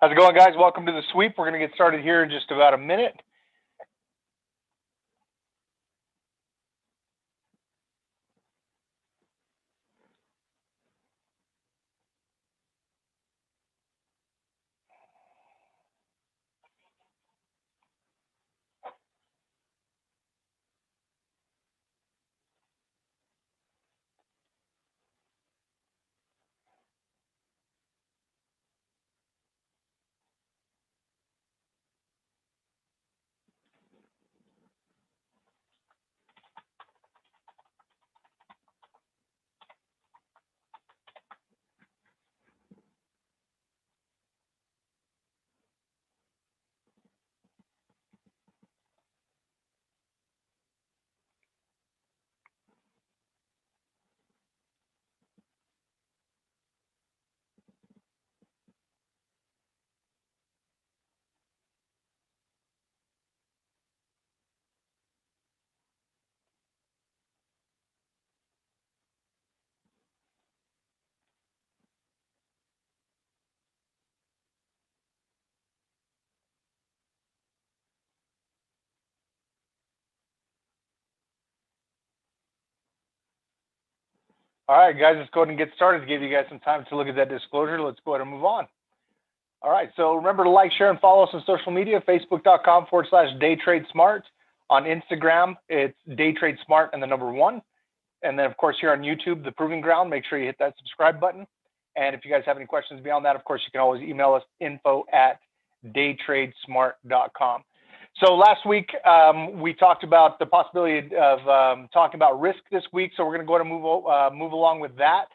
How's it going, guys? Welcome to the sweep. We're going to get started here in just about a minute. All right, guys, let's go ahead and get started to give you guys some time to look at that disclosure. Let's go ahead and move on. All right, so remember to like, share, and follow us on social media, facebook.com/daytradesmart. On Instagram, it's daytradesmart and the number 1. And then, of course, here on YouTube, The Proving Ground, make sure you hit that subscribe button. And if you guys have any questions beyond that, of course, you can always email us, info@daytradesmart.com. So last week, we talked about the possibility of talking about risk this week. So we're going to go ahead and move along with that.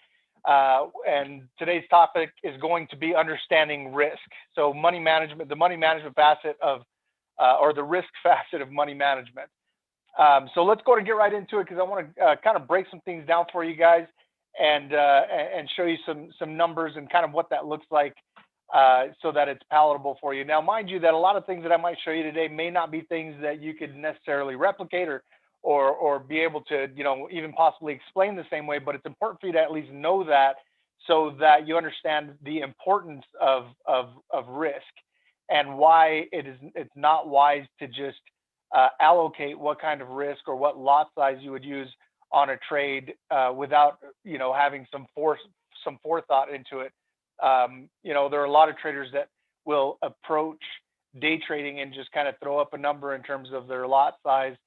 And today's topic is going to be understanding risk. So money management, the money management facet of, or the risk facet of money management. So let's go ahead and get right into it because I want to kind of break some things down for you guys and show you some numbers and kind of what that looks like so that it's palatable for you. Now, mind you that a lot of things that I might show you today may not be things that you could necessarily replicate or be able to, even possibly explain the same way, but it's important for you to at least know that so that you understand the importance of risk and why it's not wise to just allocate what kind of risk or what lot size you would use on a trade without, having some forethought into it. There are a lot of traders that will approach day trading and just kind of throw up a number in terms of their lot size.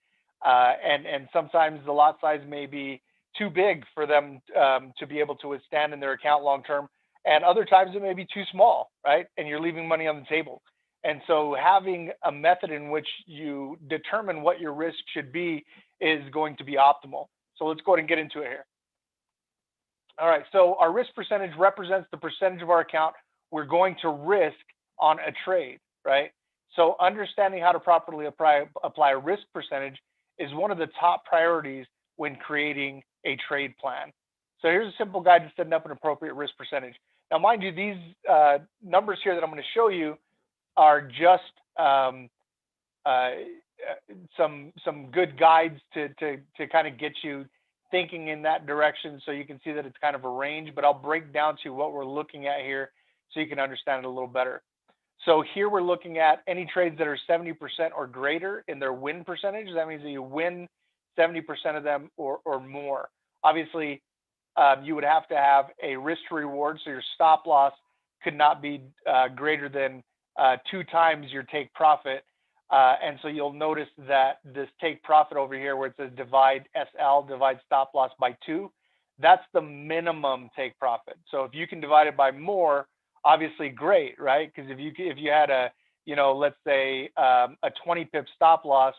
And sometimes the lot size may be too big for them to be able to withstand in their account long term. And other times it may be too small, right? And you're leaving money on the table. And so having a method in which you determine what your risk should be is going to be optimal. So let's go ahead and get into it here. All right, so our risk percentage represents the percentage of our account we're going to risk on a trade, right? So understanding how to properly apply a risk percentage is one of the top priorities when creating a trade plan. So here's a simple guide to setting up an appropriate risk percentage. Now, mind you, these numbers here that I'm going to show you are just some good guides to kind of get you thinking in that direction so you can see that it's kind of a range, but I'll break down to what we're looking at here so you can understand it a little better. So here we're looking at any trades that are 70% or greater in their win percentage. That means that you win 70% of them or more. Obviously, you would have to have a risk to reward, so your stop loss could not be greater than 2 times your take profit. And so you'll notice that this take profit over here where it says divide SL, divide stop loss by 2, that's the minimum take profit. So if you can divide it by more, obviously great, right? Because if you had a, let's say a 20 pip stop loss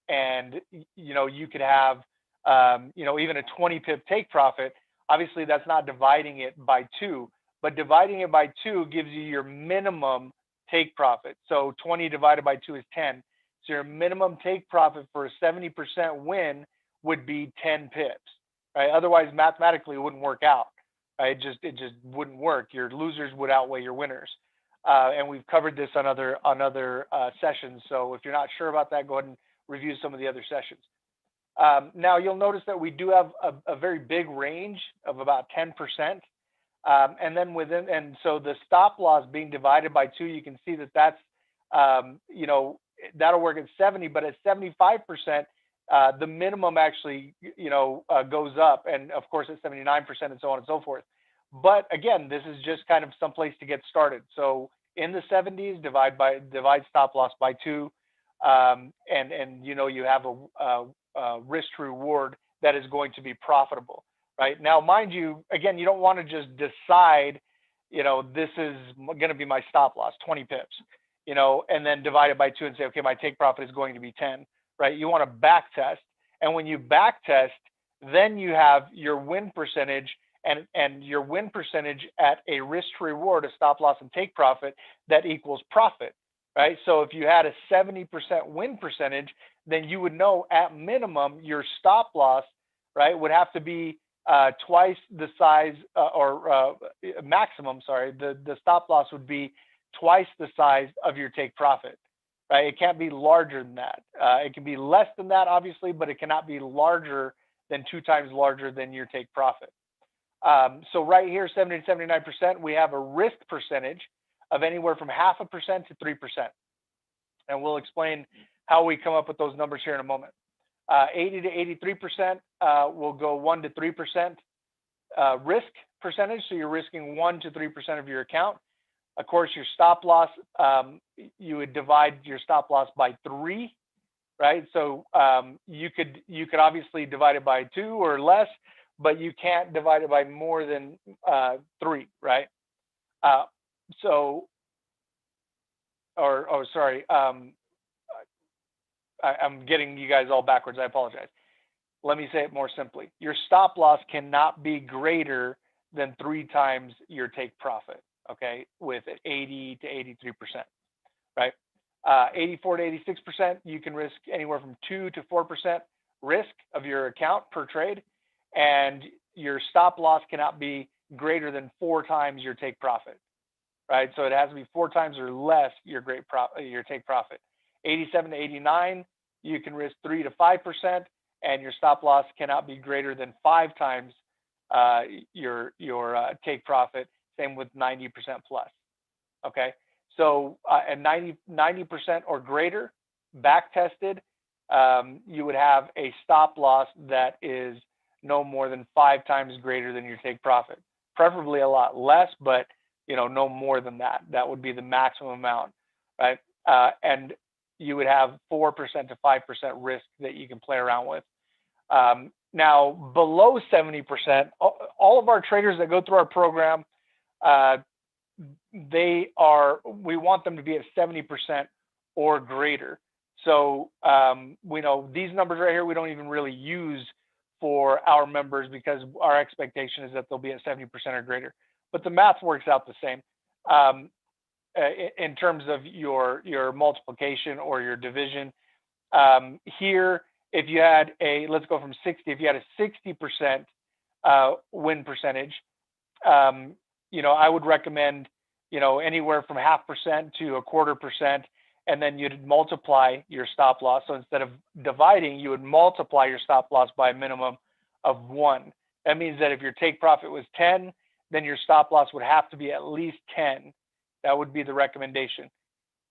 and, you could have, even a 20 pip take profit, obviously that's not dividing it by 2, but dividing it by 2 gives you your minimum take profit. So 20 divided by 2 is 10. So your minimum take profit for a 70% win would be 10 pips, right? Otherwise, mathematically, it wouldn't work out. Right? It just wouldn't work. Your losers would outweigh your winners. And we've covered this on other sessions. So if you're not sure about that, go ahead and review some of the other sessions. Now you'll notice that we do have a very big range of about 10%. And then and so the stop loss being divided by 2, you can see that that's, that'll work at 70, but at 75%, the minimum actually, goes up. And of course at 79% and so on and so forth. But again, this is just kind of some place to get started. So in the 70s, divide stop loss by 2. And you have a risk to reward that is going to be profitable, right? Now, mind you, again, you don't want to just decide, this is going to be my stop loss, 20 pips, and then divide it by 2 and say, okay, my take profit is going to be 10, right? You want to back test. And when you back test, then you have your win percentage, and your win percentage at a risk to reward, a stop loss and take profit, that equals profit, right? So if you had a 70% win percentage, then you would know at minimum your stop loss, right, would have to be twice the size, or maximum, sorry, the stop loss would be twice the size of your take profit, right? It can't be larger than that. It can be less than that, obviously, but it cannot be larger than 2 times larger than your take profit. So right here, 70 to 79%, we have a risk percentage of anywhere from 0.5% to 3%. And we'll explain how we come up with those numbers here in a moment. 80 to 83% will go 1 to 3% risk percentage. So you're risking 1 to 3% of your account. Of course, your stop loss, you would divide your stop loss by 3, right? So you could obviously divide it by 2 or less, but you can't divide it by more than 3, right? I'm getting you guys all backwards. I apologize. Let me say it more simply. Your stop loss cannot be greater than 3 times your take profit, okay, with 80 to 83%, right? 84 to 86%, you can risk anywhere from 2 to 4% risk of your account per trade, and your stop loss cannot be greater than 4 times your take profit, right? So it has to be 4 times or less your take profit. 87 to 89, you can risk 3 to 5%, and your stop loss cannot be greater than 5 times your take profit. Same with 90% plus. Okay, so at 90% or greater, back tested, you would have a stop loss that is no more than 5 times greater than your take profit. Preferably a lot less, but no more than that. That would be the maximum amount, right? And you would have 4% to 5% risk that you can play around with. Now, below 70%, all of our traders that go through our program, we want them to be at 70% or greater. So we know these numbers right here, we don't even really use for our members because our expectation is that they'll be at 70% or greater. But the math works out the same in terms of your multiplication or your division. Here, if you had let's go from 60, if you had a 60% win percentage, I would recommend, anywhere from 0.5% to 1/4%, and then you'd multiply your stop loss. So instead of dividing, you would multiply your stop loss by a minimum of 1. That means that if your take profit was 10, then your stop loss would have to be at least 10. That would be the recommendation.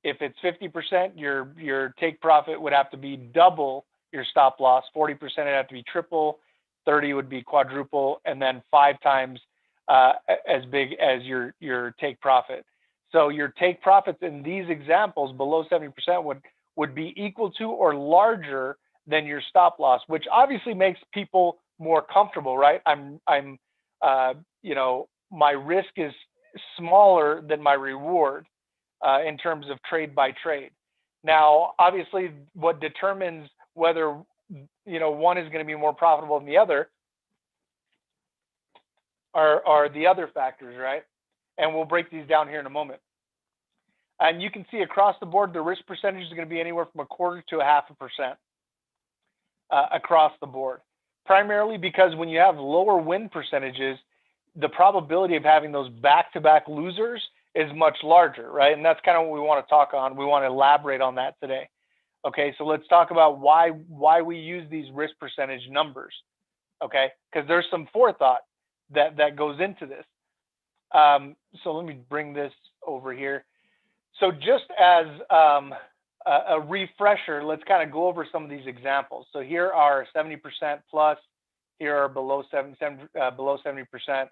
If it's 50%, your take profit would have to be double your stop loss. 40% would have to be triple. 30 would be quadruple, and then 5 times as big as your take profit. So your take profits in these examples below 70% would be equal to or larger than your stop loss, which obviously makes people more comfortable, right? My risk is smaller than my reward in terms of trade by trade. Now, obviously, what determines whether one is going to be more profitable than the other are the other factors, right? And we'll break these down here in a moment. And you can see across the board, the risk percentage is going to be anywhere from 1/4 to 0.5% across the board. Primarily because when you have lower win percentages, the probability of having those back-to-back losers is much larger, right? And that's kind of what we want to talk on. We want to elaborate on that today. Okay, so let's talk about why we use these risk percentage numbers, okay? Because there's some forethought that goes into this. So let me bring this over here. So just as a refresher, let's kind of go over some of these examples. So here are 70% plus, here are below 70%.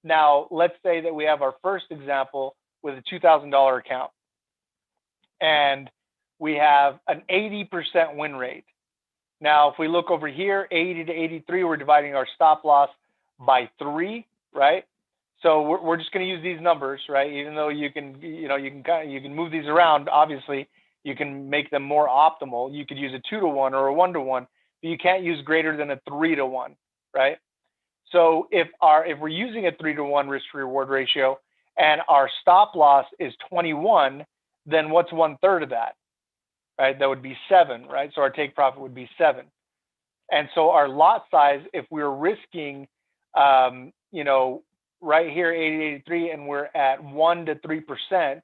Now, let's say that we have our first example with a $2,000 account, and we have an 80% win rate. Now, if we look over here, 80 to 83, we're dividing our stop loss by 3, right? So we're just going to use these numbers, right? Even though you can move these around. Obviously, you can make them more optimal. You could use a 2-to-1 or a 1-to-1, but you can't use greater than a 3-to-1, right? So if we're using a 3-to-1 risk-to-reward ratio and our stop loss is 21, then what's 1/3 of that? Right? That would be 7, right? So our take profit would be 7. And so our lot size, if we're risking, right here, 80 to 83, and we're at 1 to 3%,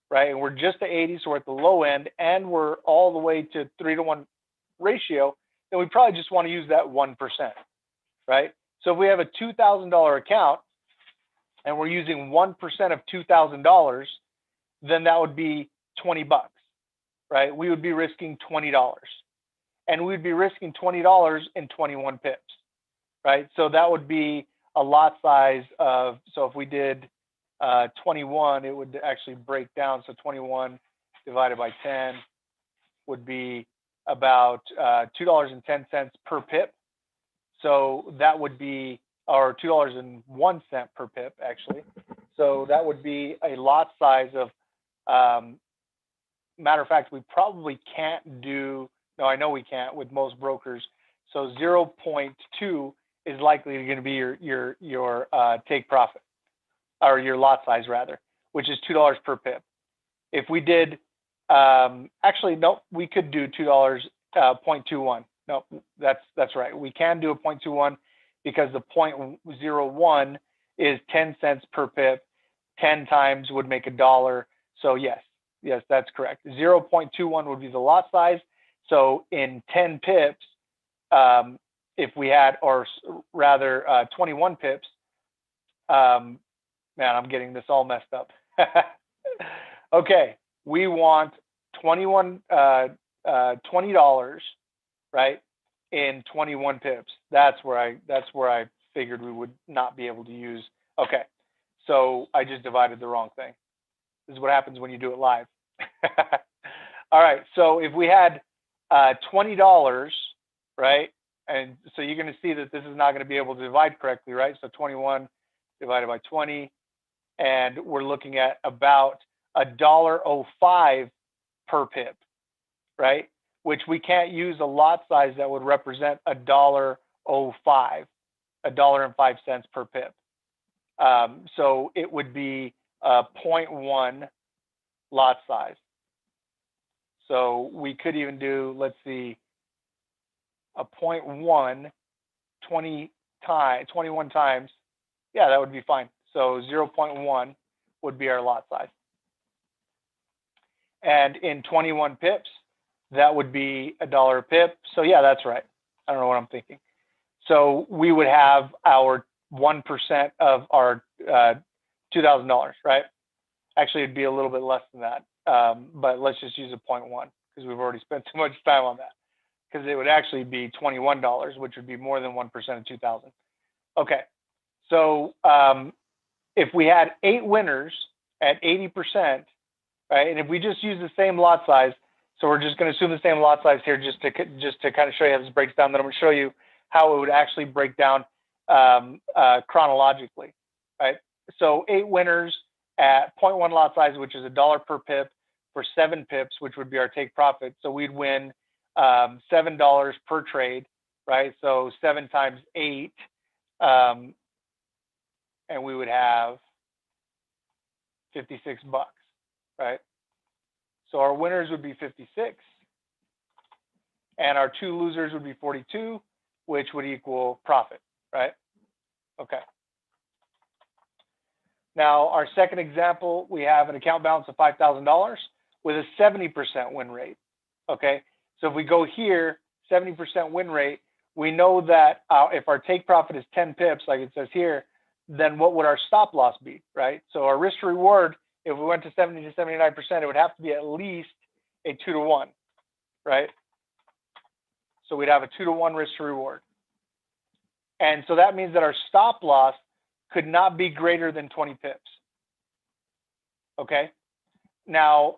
right? And we're just at 80, so we're at the low end, and we're all the way to 3-to-1 ratio, then we probably just want to use that 1%, right? So if we have a $2,000 account and we're using 1% of $2,000, then that would be 20 bucks, right? We would be risking $20, and we'd be risking $20 in 21 pips, right? So that would be a lot size of, so if we did 21, it would actually break down. So 21 divided by 10 would be about $2.10 per pip. So that would be, or $2.01 per pip, actually. So that would be a lot size of, matter of fact, we probably can't do, no, I know we can't with most brokers. So 0.2 is likely going to be your take profit, or your lot size rather, which is $2 per pip. If we did, actually, no, we could do $2.21. No, that's right. We can do a 0.21 because the 0.01 is 10 cents per pip. 10 times would make $1. So yes, that's correct. 0.21 would be the lot size. So in 10 pips, if we had, or rather 21 pips, man, I'm getting this all messed up. Okay, we want $20, right, in 21 pips. That's where I figured we would not be able to use. Okay, so I just divided the wrong thing. This is what happens when you do it live. All right, so if we had $20, right, and so you're going to see that this is not going to be able to divide correctly, right? So 21 divided by 20, and we're looking at about $1.05 per pip, right? Which we can't use a lot size that would represent $1.05, $1.05 per pip. So it would be 0.1 lot size. So we could even do, let's see, a 0.1, 21 times. Yeah, that would be fine. So 0.1 would be our lot size. And in 21 pips, that would be $1 a pip. So yeah, that's right. I don't know what I'm thinking. So we would have our 1% of our $2,000, right? Actually, it'd be a little bit less than that. But let's just use a 0.1 because we've already spent too much time on that. Because it would actually be $21, which would be more than 1% of 2,000. Okay, so if we had 8 winners at 80%, right, and if we just use the same lot size, so we're just going to assume the same lot size here just to kind of show you how this breaks down. Then I'm going to show you how it would actually break down chronologically, right? So 8 winners at 0.1 lot size, which is $1 per pip for 7 pips, which would be our take profit. So we'd win $7 per trade, right? So 7 times 8, and we would have 56 bucks, right? So our winners would be 56, and our 2 losers would be 42, which would equal profit, right? Okay. Now, our second example, we have an account balance of $5,000 with a 70% win rate, okay? So if we go here, 70% win rate, we know that if our take profit is 10 pips, like it says here, then what would our stop loss be, right? So our risk to reward, if we went to 70 to 79%, it would have to be at least a 2 to 1, right? So we'd have a 2 to 1 risk to reward. And so that means that our stop loss could not be greater than 20 pips. Okay. Now,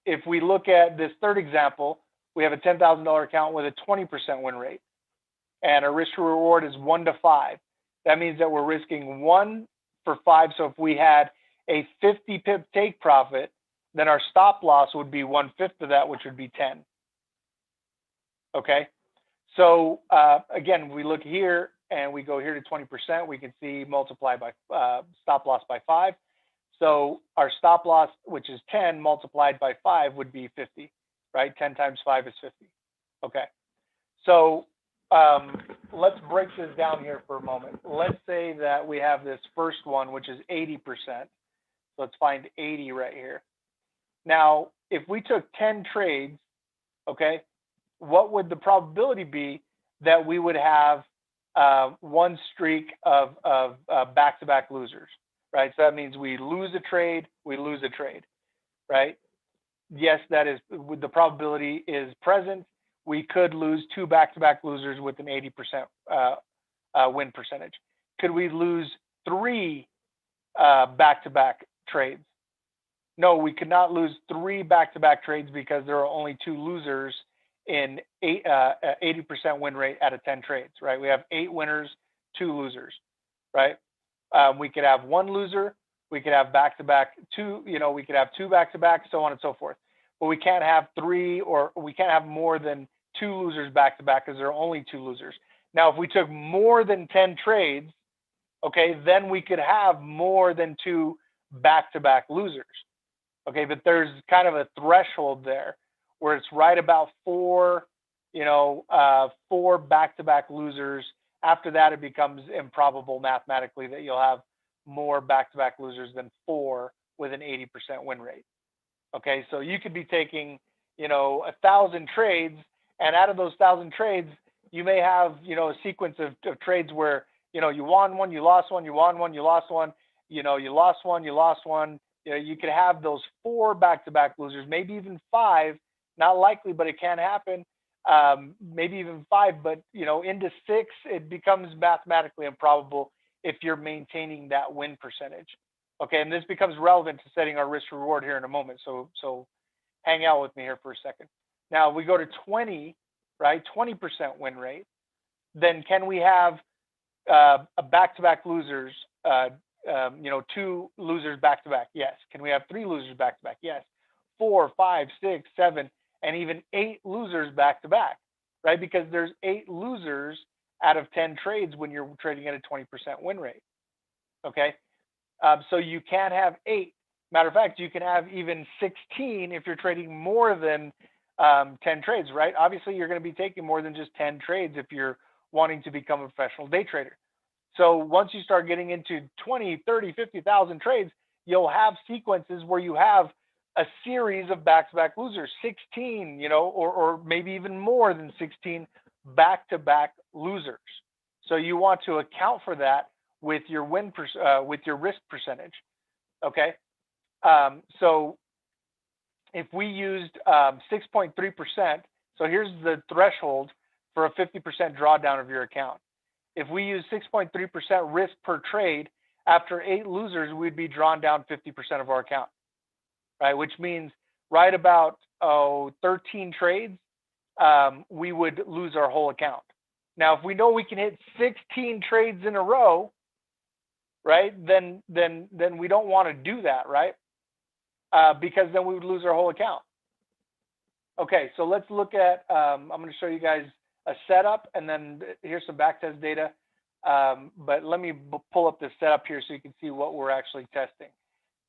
if we look at this third example, we have a $10,000 account with a 20% win rate, and our risk to reward is 1 to 5. That means that we're risking 1 for 5. So if we had a 50 pip take profit, then our stop loss would be 1/5 of that, which would be 10. Okay. So again, we look here and we go here to 20%. We can see multiply by stop loss by 5. So our stop loss, which is 10 multiplied by 5, would be 50, right? 10 times 5 is 50. Okay. So let's break this down here for a moment. Let's say that we have this first one, which is 80%. So let's find 80 right here. Now, if we took 10 trades, okay, what would the probability be that we would have one streak of back-to-back losers, right? So that means we lose a trade, right? Yes, that is, the probability is present. We could lose 2 back-to-back losers with an 80% win percentage. Could we lose 3 back-to-back trades? No, we could not lose 3 back-to-back trades because there are only 2 losers in 80% win rate out of 10 trades, right? We have 8 winners, 2 losers, right? We could have 1 loser, we could have back-to-back 2, we could have 2 back-to-back, so on and so forth. But we can't have 3, or we can't have more than 2 losers back-to-back because there are only 2 losers. Now, if we took more than 10 trades, okay, then we could have more than 2 back-to-back losers. Okay, but there's kind of a threshold there where it's right about 4, 4 back-to-back losers. After that, it becomes improbable mathematically that you'll have more back-to-back losers than 4 with an 80% win rate. Okay, so you could be taking, 1,000 trades, and out of those 1,000 trades, you may have, a sequence of trades where, you won one, you lost one, you won one, you lost one, you lost one, you lost one. You could have those 4 back-to-back losers, maybe even 5. Not likely, but it can happen. Maybe even 5, but into 6, it becomes mathematically improbable if you're maintaining that win percentage. Okay, and this becomes relevant to setting our risk reward here in a moment. So hang out with me here for a second. Now we go to 20, right? 20% win rate. Then can we have a back-to-back losers? 2 losers back-to-back? Yes. Can we have 3 losers back-to-back? Yes. 4, 5, 6, 7, and even 8 losers back-to-back, right? Because there's 8 losers out of 10 trades when you're trading at a 20% win rate. Okay. So you can't have 8. Matter of fact, you can have even 16 if you're trading more than 10 trades, right? Obviously, you're going to be taking more than just 10 trades if you're wanting to become a professional day trader. So once you start getting into 20, 30, 50,000 trades, you'll have sequences where you have a series of back-to-back losers, 16, or maybe even more than 16 back-to-back losers. So you want to account for that with your with your risk percentage. Okay. So if we used 6.3%, so here's the threshold for a 50% drawdown of your account. If we use 6.3% risk per trade, after 8 losers, we'd be drawn down 50% of our account, right? Which means right about 13 trades, we would lose our whole account. Now, if we know we can hit 16 trades in a row, right, then we don't want to do that, right? Because then we would lose our whole account. Okay, so let's look at, I'm going to show you guys a setup, and then here's some backtest data. But let me pull up the setup here so you can see what we're actually testing.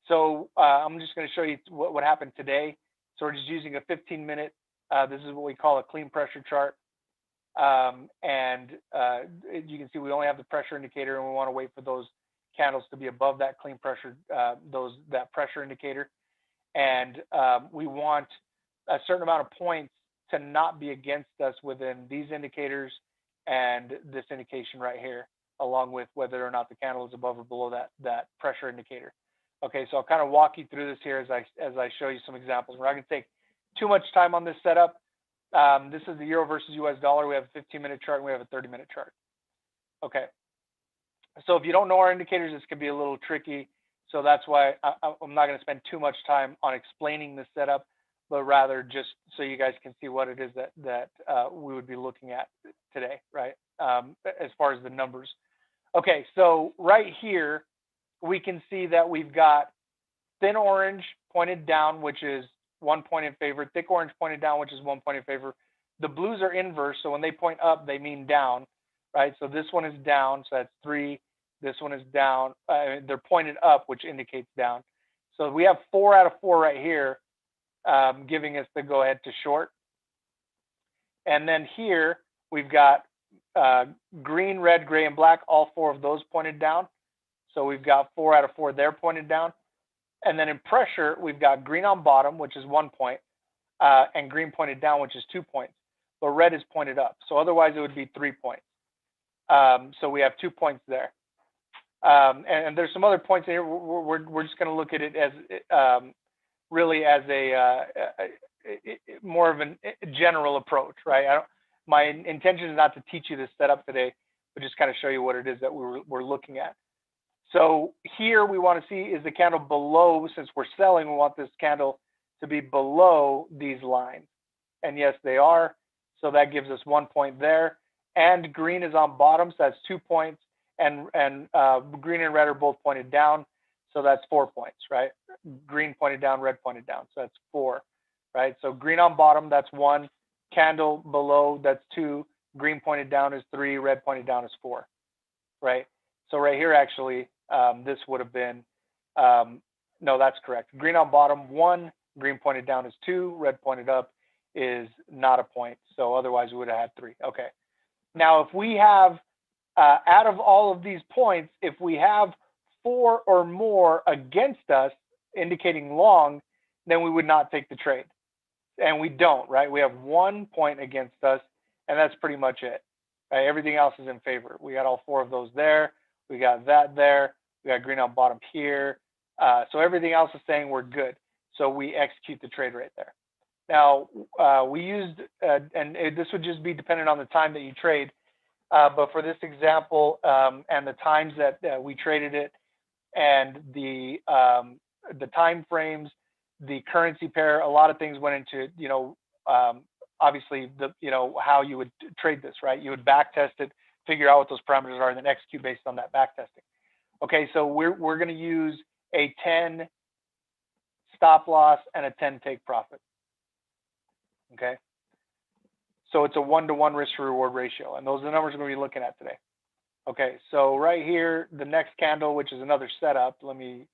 So I'm just going to show you what happened today. So we're just using a 15-minute, this is what we call a clean pressure chart. And you can see we only have the pressure indicator, and we want to wait for those candles to be above that clean pressure, that pressure indicator. And we want a certain amount of points to not be against us within these indicators and this indication right here. along with whether or not the candle is above or below that pressure indicator. Okay, so I'll kind of walk you through this here as I show you some examples. We're not going to take too much time on this setup. This is the euro versus US dollar. We have a 15-minute chart and we have a 30-minute chart. Okay, so if you don't know our indicators, this could be a little tricky. So that's why I'm not going to spend too much time on explaining the setup, but rather just so you guys can see what it is that we would be looking at today, right? As far as the numbers. Okay, so right here, we can see that we've got thin orange pointed down, which is 1 point in favor, thick orange pointed down, which is 1 point in favor. The blues are inverse, so when they point up, they mean down, right? So this one is down, so that's 3. This one is down. They're pointed up, which indicates down. So we have 4 out of 4 right here, giving us the go ahead to short. And then here, we've got green, red, gray, and black, all 4 of those pointed down. So we've got 4 out of 4 there pointed down. And then in pressure, we've got green on bottom, which is 1 point, and green pointed down, which is 2 points. But red is pointed up. So otherwise, it would be 3 points. So we have 2 points there. And there's some other points here. We're just going to look at it as really as a more of a general approach, right? My intention is not to teach you this setup today, but just kind of show you what it is that we're looking at. So here we want to see, is the candle below? Since we're selling, we want this candle to be below these lines. And yes, they are. So that gives us 1 point there. And green is on bottom, so that's 2 points. And green and red are both pointed down, so that's 4 points, right? Green pointed down, red pointed down, so that's 4, right? So green on bottom, that's 1. Candle below, that's 2. Green pointed down is 3. Red pointed down is 4, right? So right here, actually, this would have been, no, that's correct. Green on bottom, 1. Green pointed down is 2. Red pointed up is not a point. So otherwise, we would have had 3. Okay. Now, if we have, out of all of these points, if we have 4 or more against us, indicating long, then we would not take the trade. And we don't, right? We have 1 point against us, and that's pretty much it. Right? Everything else is in favor. We got all 4 of those there. We got that there. We got green on bottom here. So everything else is saying we're good. So we execute the trade right there. Now, we used, and this would just be dependent on the time that you trade. But for this example, and the times that we traded it, and the time frames, the currency pair, a lot of things went into, obviously how you would trade this, right? You would back test it, figure out what those parameters are, and then execute based on that back testing. Okay, so we're going to use a 10 stop loss and a 10 take profit. Okay. So it's a 1-to-1 risk to reward ratio, and those are the numbers we're going to be looking at today. Okay, so right here, the next candle, which is another setup, let me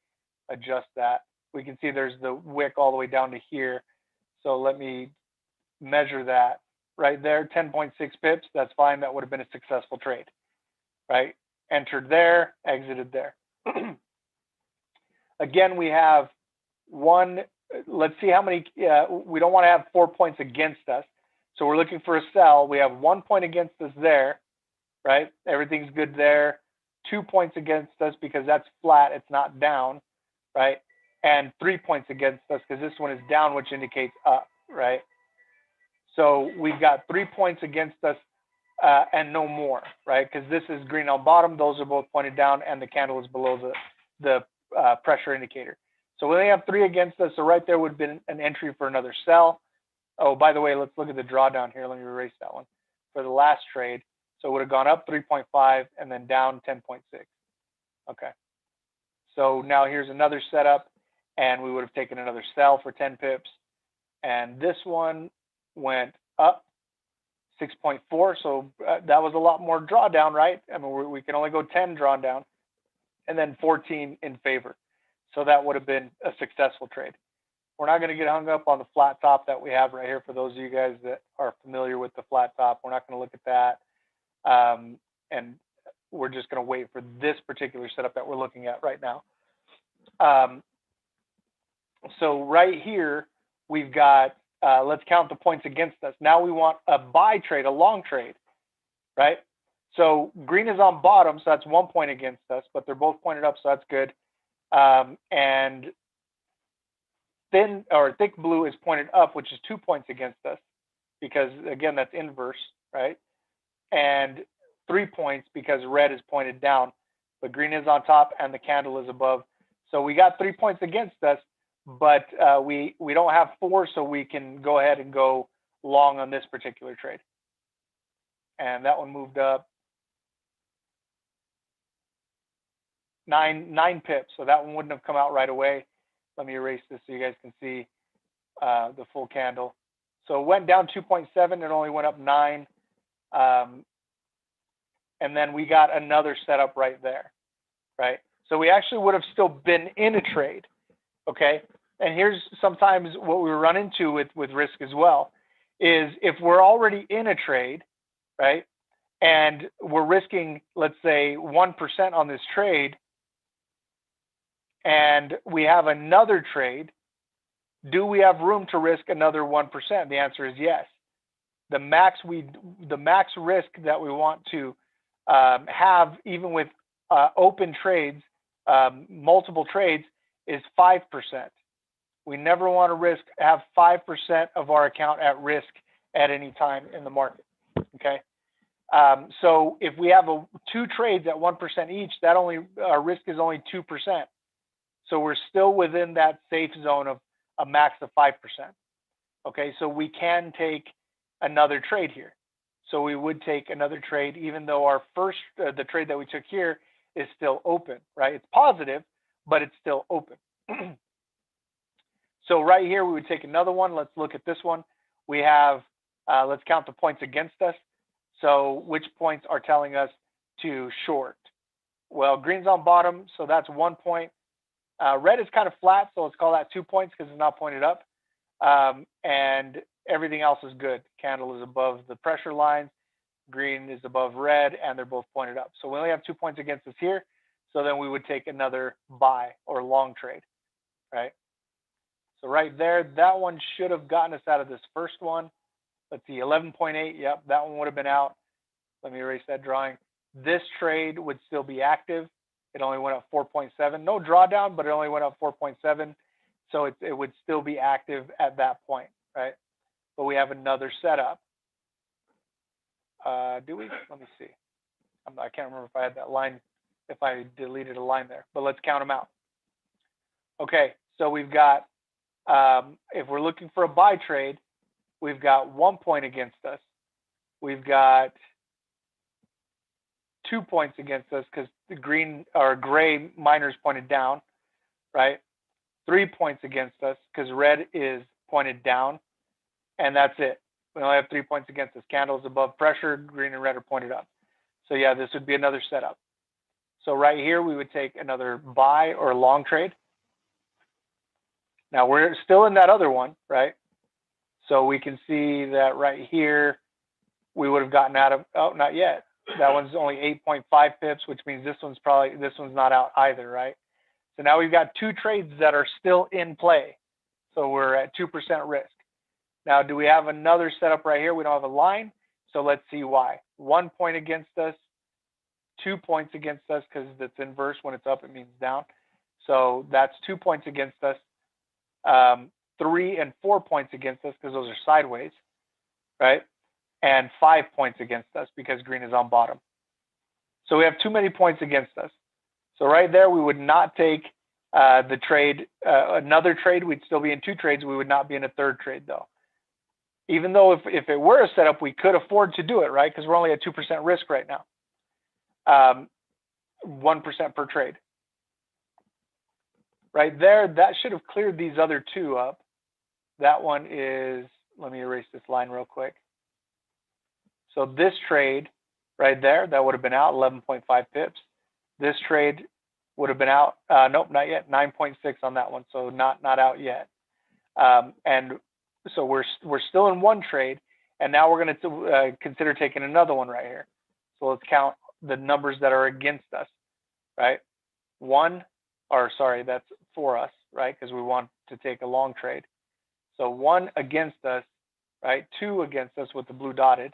adjust that. We can see there's the wick all the way down to here. So let me measure that right there, 10.6 pips. That's fine. That would have been a successful trade, right? Entered there, exited there. Again, we have 1. Let's see how many. We don't want to have 4 points against us. So we're looking for a sell. We have 1 point against us there, right? Everything's good there. 2 points against us because that's flat. It's not down, right? And 3 points against us because this one is down, which indicates up, right? So we've got 3 points against us and no more, right? Because this is green on bottom. Those are both pointed down, and the candle is below the pressure indicator. So we only have 3 against us. So right there would have been an entry for another sell. Oh, by the way, let's look at the drawdown here. Let me erase that one for the last trade. So it would have gone up 3.5 and then down 10.6. Okay. So now here's another setup, and we would have taken another sell for 10 pips. And this one went up 6.4. So that was a lot more drawdown, right? I mean, we can only go 10 drawn down, and then 14 in favor. So that would have been a successful trade. We're not going to get hung up on the flat top that we have right here. For those of you guys that are familiar with the flat top, we're not going to look at that. And we're just going to wait for this particular setup that we're looking at right now. So right here, we've got, let's count the points against us. Now we want a buy trade, a long trade, right? So green is on bottom, so that's 1 point against us, but they're both pointed up, so that's good. And thick blue is pointed up, which is 2 points against us, because again, that's inverse, right? And 3 points because red is pointed down, but green is on top and the candle is above. So we got 3 points against us, but we don't have 4, so we can go ahead and go long on this particular trade. And that one moved up 9 pips, so that one wouldn't have come out right away. Let me erase this so you guys can see the full candle. So it went down 2.7, it only went up 9. And then we got another setup right there, right? So we actually would have still been in a trade, okay? And here's sometimes what we run into with risk as well, is if we're already in a trade, right? And we're risking, let's say, 1% on this trade, and we have another trade, do we have room to risk another 1%? The answer is yes. The max risk that we want to have, even with open trades, multiple trades, is 5%. We never want to have 5% of our account at risk at any time in the market. Okay. So if we have 2 trades at 1% each, that our risk is only 2%. So we're still within that safe zone of a max of 5%. Okay, so we can take another trade here. So we would take another trade, even though our first, the trade that we took here is still open, right? It's positive, but it's still open. So right here, we would take another one. Let's look at this one. We have, let's count the points against us. So which points are telling us to short? Well, green's on bottom, so that's 1 point. Red is kind of flat, so let's call that 2 points because it's not pointed up. And everything else is good. Candle is above the pressure lines, green is above red, and they're both pointed up. So we only have 2 points against us here. So then we would take another buy or long trade, right? So right there, that one should have gotten us out of this first one. Let's see, 11.8. Yep, that one would have been out. Let me erase that drawing. This trade would still be active. It only went up 4.7. No drawdown, but it only went up 4.7. So it would still be active at that point, right? But we have another setup. Do we? Let me see. I can't remember if I had that line, if I deleted a line there, but let's count them out. Okay, so we've got, if we're looking for a buy trade, we've got 1 point against us. We've got 2 points against us because the green or gray minor is pointed down, right? 3 points against us because red is pointed down, and that's it. We only have 3 points against us. Candles above pressure, green and red are pointed up. So yeah, this would be another setup. So right here, we would take another buy or long trade. Now we're still in that other one, right? So we can see that right here, we would have gotten out of, oh, not yet. That one's only 8.5 pips, which means this one's not out either, right? So now we've got 2 trades that are still in play. So we're at 2% risk. Now, do we have another setup right here? We don't have a line. So let's see why. 1 point against us, 2 points against us because it's inverse. When it's up, it means down. So that's 2 points against us. 3 and 4 points against us because those are sideways, right? And 5 points against us because green is on bottom. So we have too many points against us. So right there, we would not take the trade, another trade. We'd still be in 2 trades. We would not be in a 3rd trade though. Even though if it were a setup, we could afford to do it, right? Because we're only at 2% risk right now. 1% per trade. Right there, that should have cleared these other 2 up. That one is, let me erase this line real quick. So this trade right there, that would have been out 11.5 pips. This trade would have been out, nope, not yet, 9.6 on that one, so not out yet. And so we're still in 1 trade, and now we're going to consider taking another one right here. So let's count the numbers that are against us, right? 1, or sorry, that's for us, right? Because we want to take a long trade. So 1 against us, right? 2 against us with the blue dotted.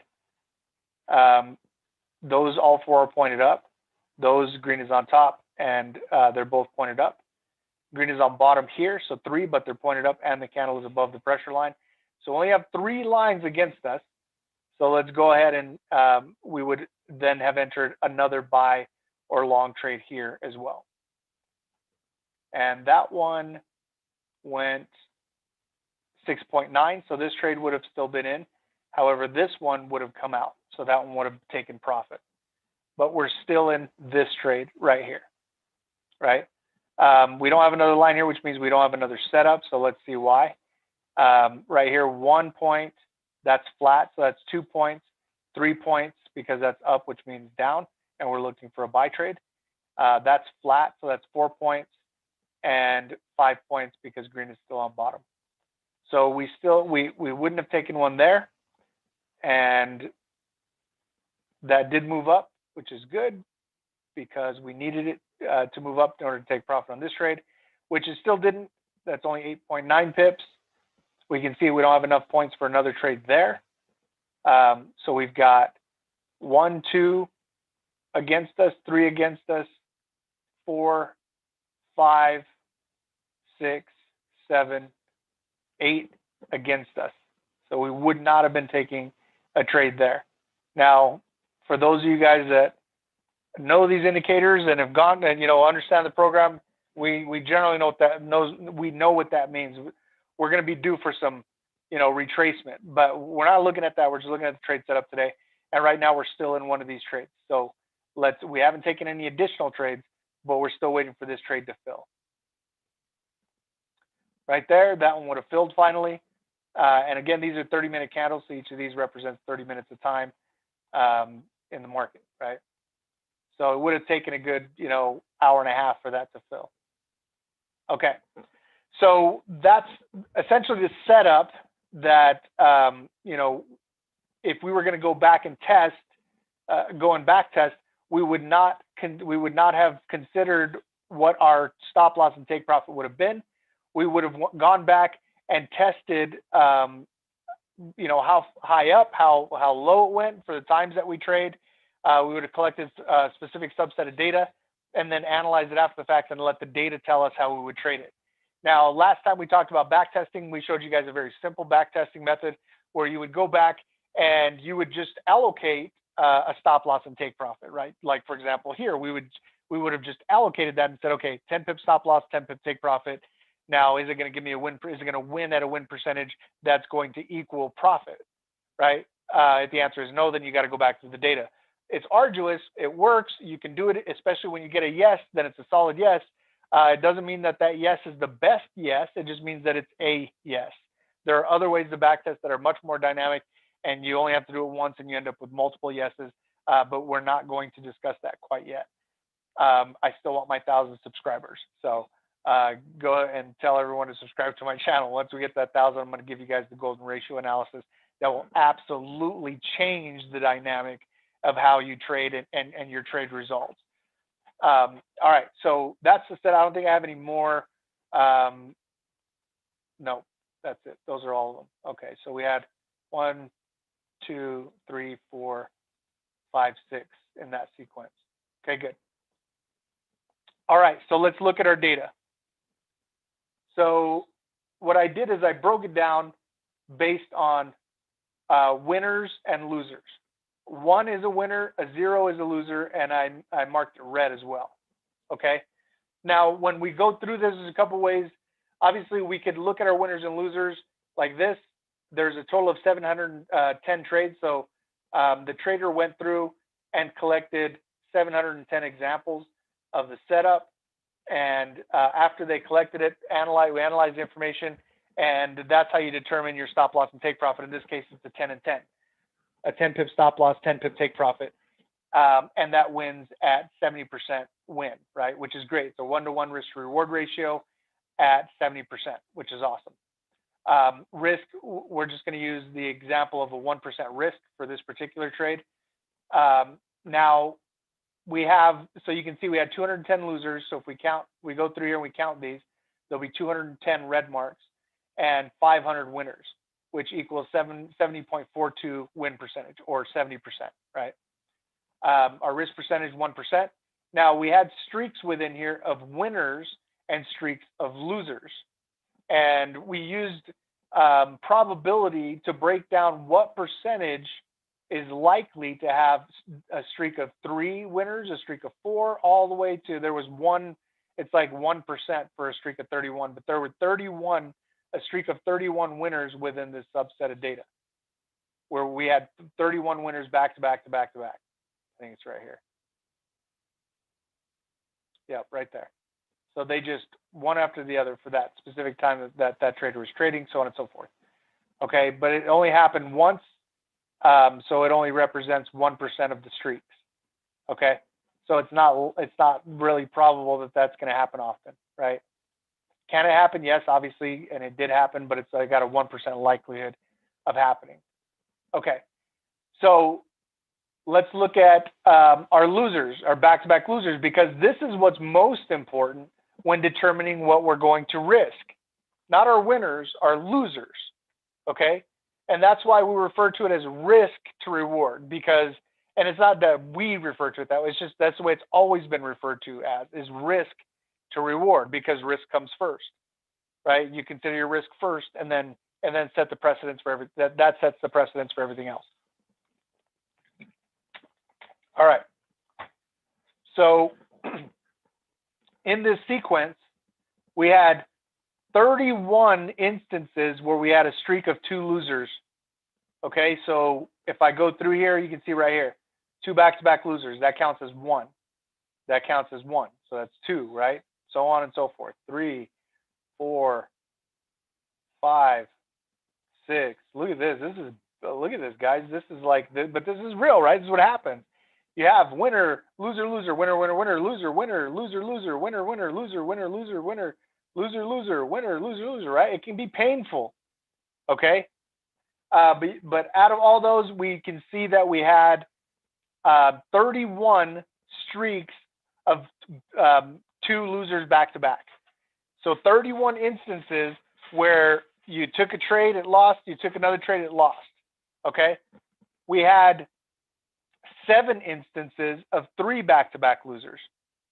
those all four are pointed up. Those green is on top, and they're both pointed up. Green is on bottom here, so 3, but they're pointed up, and the candle is above the pressure line. So we only have 3 lines against us. So let's go ahead and we would then have entered another buy or long trade here as well. And that one went 6.9, so this trade would have still been in. However, this one would have come out, so that one would have taken profit. But we're still in this trade right here, right? We don't have another line here, which means we don't have another setup, so let's see why. Right here, 1 point, that's flat, so that's 2 points, 3 points, because that's up, which means down, and we're looking for a buy trade. That's flat, so that's 4 points, and 5 points because green is still on bottom. So we wouldn't have taken one there, and that did move up, which is good because we needed it to move up in order to take profit on this trade, which it still didn't. That's only 8.9 pips. We can see we don't have enough points for another trade there. So we've got 1, 2 against us, 3 against us, 4, 5, 6, 7, 8 against us. So we would not have been taking a trade there. Now, for those of you guys that know these indicators and have gone and understand the program, we generally know what that means. We're going to be due for some retracement, but we're not looking at that. We're just looking at the trade setup today, and right now we're still in one of these trades. So we haven't taken any additional trades, but we're still waiting for this trade to fill. Right there, that one would have filled finally. And again, these are 30-minute candles, so each of these represents 30 minutes of time in the market, right? So it would have taken a good, hour and a half for that to fill. Okay, so that's essentially the setup that, if we were going to go back and test, we would not have considered what our stop loss and take profit would have been. We would have gone back and tested, how high up, how low it went for the times that we trade. We would have collected a specific subset of data and then analyzed it after the fact and let the data tell us how we would trade it. Now, last time we talked about backtesting, we showed you guys a very simple backtesting method where you would go back and you would just allocate a stop loss and take profit, right? Like, for example, here we would have just allocated that and said, okay, 10 pip stop loss, 10 pip take profit. Now, is it going to give me a win? Is it going to win at a win percentage that's going to equal profit, right? If the answer is no, then you got to go back to the data. It's arduous. It works. You can do it, especially when you get a yes, then it's a solid yes. It doesn't mean that yes is the best yes. It just means that it's a yes. There are other ways to backtest that are much more dynamic, and you only have to do it once and you end up with multiple yeses, but we're not going to discuss that quite yet. I still want my 1,000 subscribers. So go and tell everyone to subscribe to my channel. Once we get that 1,000, I'm going to give you guys the golden ratio analysis that will absolutely change the dynamic of how you trade and your trade results. All right, so that's the set. I don't think I have any more. No, that's it. Those are all of them. Okay, so we had 1, 2, 3, 4, 5, 6 in that sequence. Okay, good. All right, so let's look at our data. So what I did is I broke it down based on winners and losers. 1 is a winner, a 0 is a loser, and I marked it red as well. Okay. Now, when we go through this, there's a couple ways. Obviously, we could look at our winners and losers like this. There's a total of 710 trades. So the trader went through and collected 710 examples of the setup. And after they collected it, we analyzed the information, and that's how you determine your stop loss and take profit. In this case, it's a 10 and 10. A 10 pip stop loss, 10 pip take profit, and that wins at 70% win, right? Which is great. It's a 1-to-1 risk to reward ratio at 70%, which is awesome. Risk, we're just going to use the example of a 1% risk for this particular trade. Now we have, so you can see we had 210 losers. So if we go through here and we count these, there'll be 210 red marks and 500 winners, which equals 70.42 win percentage, or 70%, right? our risk percentage 1%. Now we had streaks within here of winners and streaks of losers. And we used probability to break down what percentage is likely to have a streak of 3 winners, a streak of 4, all the way to, there was one, it's like 1% for a streak of 31, but there were a streak of 31 winners within this subset of data, where we had 31 winners back to back to back to back. I think it's right here. Yeah, right there. So they just one after the other for that specific time that trader was trading, so on and so forth. Okay, but it only happened once, so it only represents 1% of the streaks. Okay, so it's not really probable that that's going to happen often, right? Can it happen? Yes, obviously, and it did happen, but it's got a 1% likelihood of happening. Okay, so let's look at our losers, our back-to-back losers, because this is what's most important when determining what we're going to risk. Not our winners, our losers, okay? And that's why we refer to it as risk to reward, because, and it's not that we refer to it that way, it's just that's the way it's always been referred to as, is risk to reward, because risk comes first, right? You consider your risk first and then set the precedence for everything. That sets the precedence for everything else. All right. So in this sequence, we had 31 instances where we had a streak of 2 losers. Okay, so if I go through here, you can see right here, 2 back-to-back losers. That counts as 1. That counts as 1. So that's 2, right? So on and so forth. 3, 4, 5, 6. Look at this. Look at this, guys. This is like, but this is real, right? This is what happens. You have winner, loser, loser, winner, winner, winner, loser, winner, loser, loser, winner, winner, loser, winner, loser, winner, loser, loser, winner, loser, loser, right? It can be painful, okay? But out of all those, we can see that we had 31 streaks of 2 losers back to back. So 31 instances where you took a trade, it lost, you took another trade, it lost, okay? We had 7 instances of 3 back-to-back losers,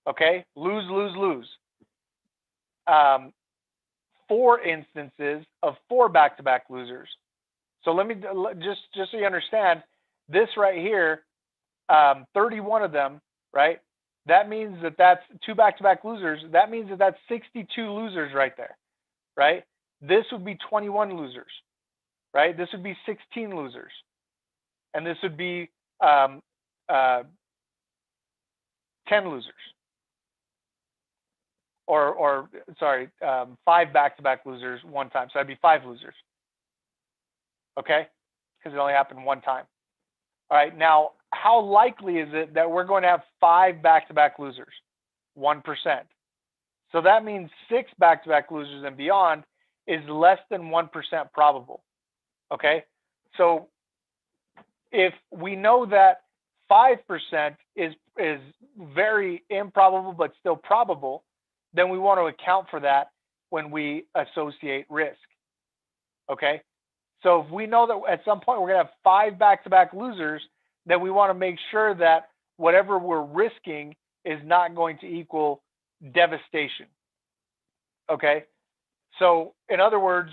okay? Lose, lose, lose. 4 instances of 4 back-to-back losers. So let me just so you understand, this right here, 31 of them, right? That means that that's 2 back-to-back losers. That means that that's 62 losers right there, right? This would be 21 losers, right? This would be 16 losers, and this would be 10 losers, or sorry, 5 back-to-back losers one time. So that'd be 5 losers. Okay, because it only happened one time. All right, now how likely is it that we're going to have 5 back-to-back losers? 1%. So that means 6 back-to-back losers and beyond is less than 1% probable. Okay, so if we know that 5% is very improbable but still probable, then we want to account for that when we associate risk. Okay, so if we know that at some point we're going to have 5 back-to-back losers, then we want to make sure that whatever we're risking is not going to equal devastation. Okay, so in other words,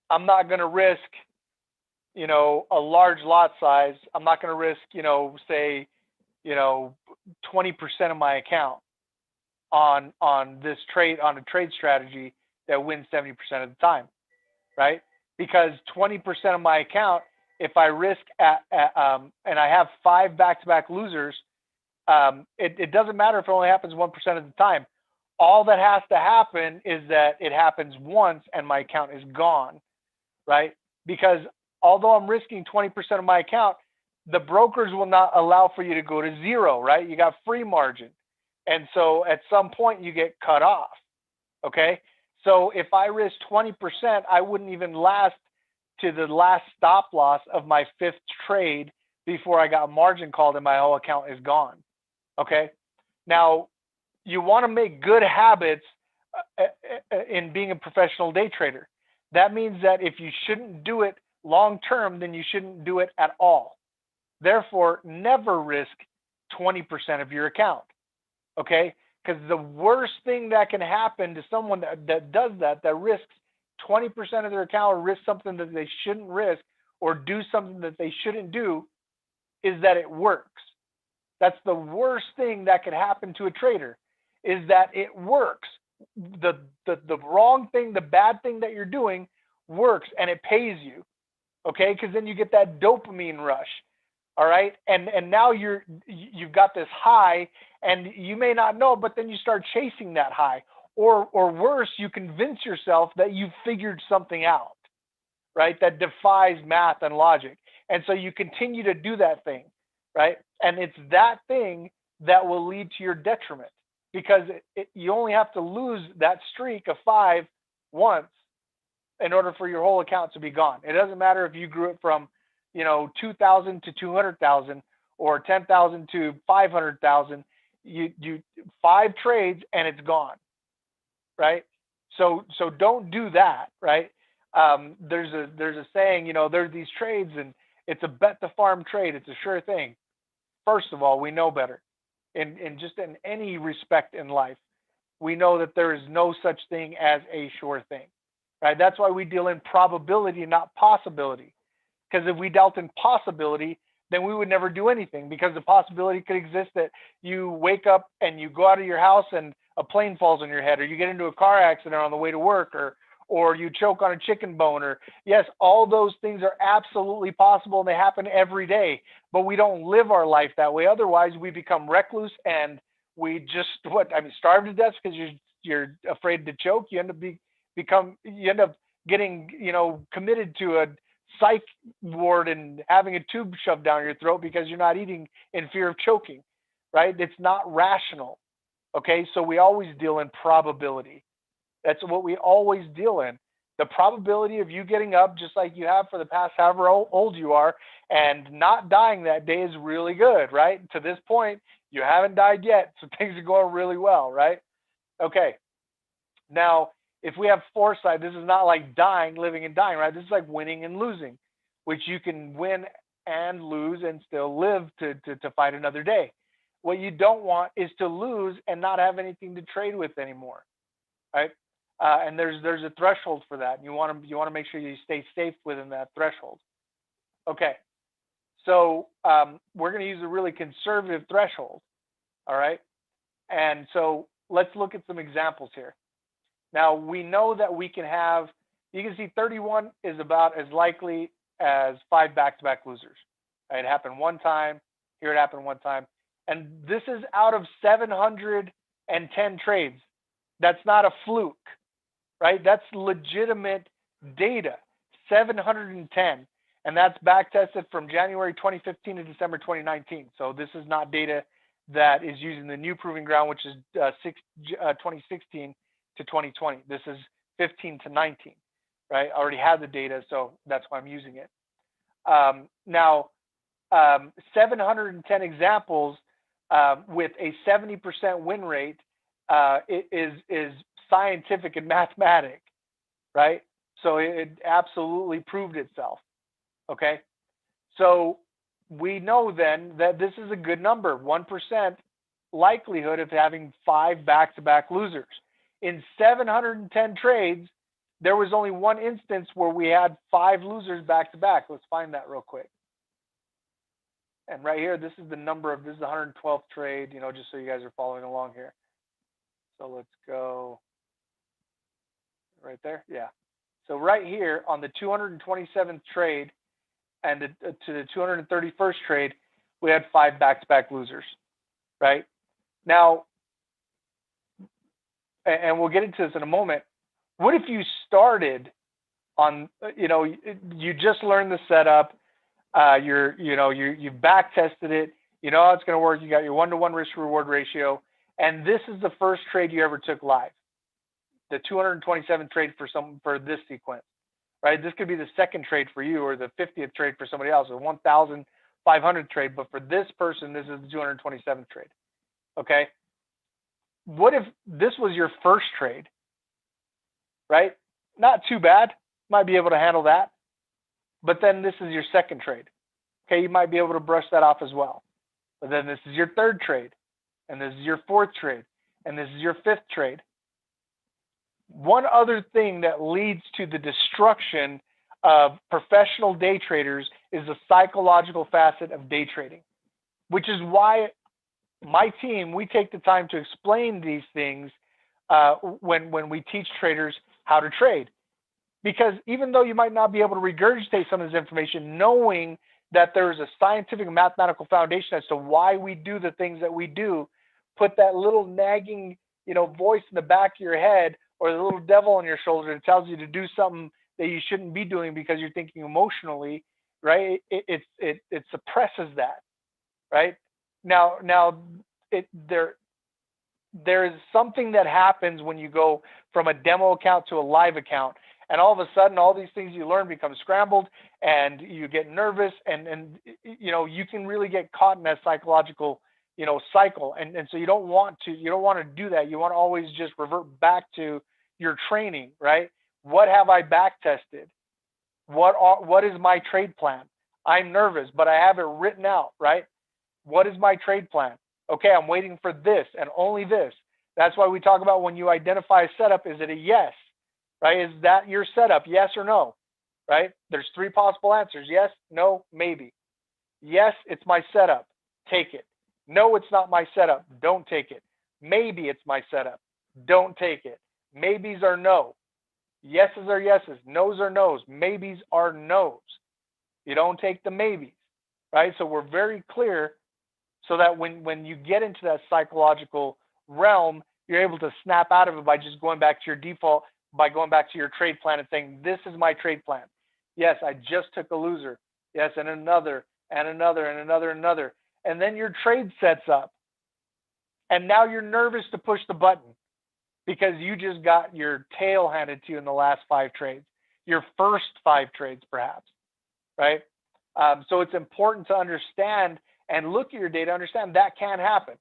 I'm not going to risk, you know, a large lot size. I'm not going to risk, you know, say, you know, 20% of my account on this trade, on a trade strategy that wins 70% of the time, right? Because 20% of my account, if I risk and I have 5 back-to-back losers, it doesn't matter if it only happens 1% of the time. All that has to happen is that it happens once and my account is gone, right? Because although I'm risking 20% of my account, the brokers will not allow for you to go to 0, right? You got free margin. And so at some point you get cut off, okay? So if I risk 20%, I wouldn't even last to the last stop loss of my 5th trade before I got margin called and my whole account is gone, okay? Now, you want to make good habits in being a professional day trader. That means that if you shouldn't do it long term, then you shouldn't do it at all. Therefore, never risk 20% of your account, okay? Because the worst thing that can happen to someone that does that risks 20% of their account or risk something that they shouldn't risk or do something that they shouldn't do is that it works. That's the worst thing that could happen to a trader, is that it works. The wrong thing, the bad thing that you're doing works, and it pays you, okay? Because then you get that dopamine rush, all right? And now you've got this high, and you may not know, but then you start chasing that high. Or worse, you convince yourself that you figured something out, right? That defies math and logic. And so you continue to do that thing, right? And it's that thing that will lead to your detriment, because you only have to lose that streak of 5 once in order for your whole account to be gone. It doesn't matter if you grew it from, 2,000 to 200,000 or 10,000 to 500,000. You 5 trades and it's gone, right? So don't do that, right? There's a saying, there's these trades and it's a bet the farm trade. It's a sure thing. First of all, we know better. In any respect in life, we know that there is no such thing as a sure thing, right? That's why we deal in probability, not possibility. Because if we dealt in possibility, then we would never do anything, because the possibility could exist that you wake up and you go out of your house and a plane falls on your head, or you get into a car accident on the way to work, or you choke on a chicken bone, or yes, all those things are absolutely possible and they happen every day, but we don't live our life that way. Otherwise, we become recluse and we just, starve to death because you're afraid to choke. You end up getting, committed to a psych ward and having a tube shoved down your throat because you're not eating in fear of choking, right? It's not rational. Okay, so we always deal in probability. That's what we always deal in. The probability of you getting up, just like you have for the past however old you are, and not dying that day is really good, right? To this point, you haven't died yet, so things are going really well, right? Okay. Now, if we have foresight, this is not like dying, living and dying, right? This is like winning and losing, which you can win and lose and still live to fight another day. What you don't want is to lose and not have anything to trade with anymore, right? And there's a threshold for that. You want to make sure you stay safe within that threshold. Okay, so we're going to use a really conservative threshold, all right? And so let's look at some examples here. Now, we know that we can have, you can see 31 is about as likely as 5 back-to-back losers. Right? It happened one time, here it happened one time. And this is out of 710 trades. That's not a fluke, right? That's legitimate data, 710. And that's back tested from January 2015 to December 2019. So this is not data that is using the new proving ground, which is 2016 to 2020. This is 15 to 19, right? I already had the data, so that's why I'm using it. Now, 710 examples with a 70% win rate is scientific and mathematic, right? So it absolutely proved itself, okay? So we know then that this is a good number, 1% likelihood of having 5 back-to-back losers. In 710 trades, there was only one instance where we had 5 losers back-to-back. Let's find that real quick. And right here, this is the number of, this is the 112th trade, just so you guys are following along here. So let's go right there. Yeah. So right here on the 227th trade and to the 231st trade, we had 5 back-to-back losers, right? Now, and we'll get into this in a moment. What if you started on, you just learned the setup, you've back tested it, you know how it's going to work, you got your 1-to-1 risk reward ratio, and this is the first trade you ever took live, the 227th trade for this sequence, right? This could be the second trade for you or the 50th trade for somebody else, or 1,500th trade, but for this person, this is the 227th trade, okay? What if this was your first trade, right? Not too bad, might be able to handle that. But then this is your second trade. Okay, you might be able to brush that off as well. But then this is your third trade, and this is your fourth trade, and this is your fifth trade. One other thing that leads to the destruction of professional day traders is the psychological facet of day trading, which is why my team, we take the time to explain these things when we teach traders how to trade. Because even though you might not be able to regurgitate some of this information, knowing that there's a scientific and mathematical foundation as to why we do the things that we do, put that little nagging, voice in the back of your head, or the little devil on your shoulder that tells you to do something that you shouldn't be doing because you're thinking emotionally, right? It suppresses that, right? Now there is something that happens when you go from a demo account to a live account, and all of a sudden all these things you learn become scrambled, and you get nervous, and you can really get caught in that psychological cycle, and so you don't want to do that. You want to always just revert back to your training, right? What have I back tested? What is my trade plan? I'm nervous, but I have it written out, right? What is my trade plan? Okay, I'm waiting for this and only this. That's why we talk about when you identify a setup, is it a yes, right? Is that your setup, yes or no, right? There's three possible answers: yes, no, maybe. Yes, it's my setup, take it. No, it's not my setup, don't take it. Maybe it's my setup, don't take it. Maybes are no. Yeses are yeses. No's are no's. Maybes are no's. You don't take the maybes, right? So we're very clear so that when you get into that psychological realm, you're able to snap out of it by just going back to your default, by going back to your trade plan and saying, this is my trade plan. Yes, I just took a loser. Yes, and another, and another, and another, and another. And then your trade sets up. And now you're nervous to push the button because you just got your tail handed to you in the last 5 trades, your first 5 trades perhaps, right? So it's important to understand and look at your data, understand that can happen.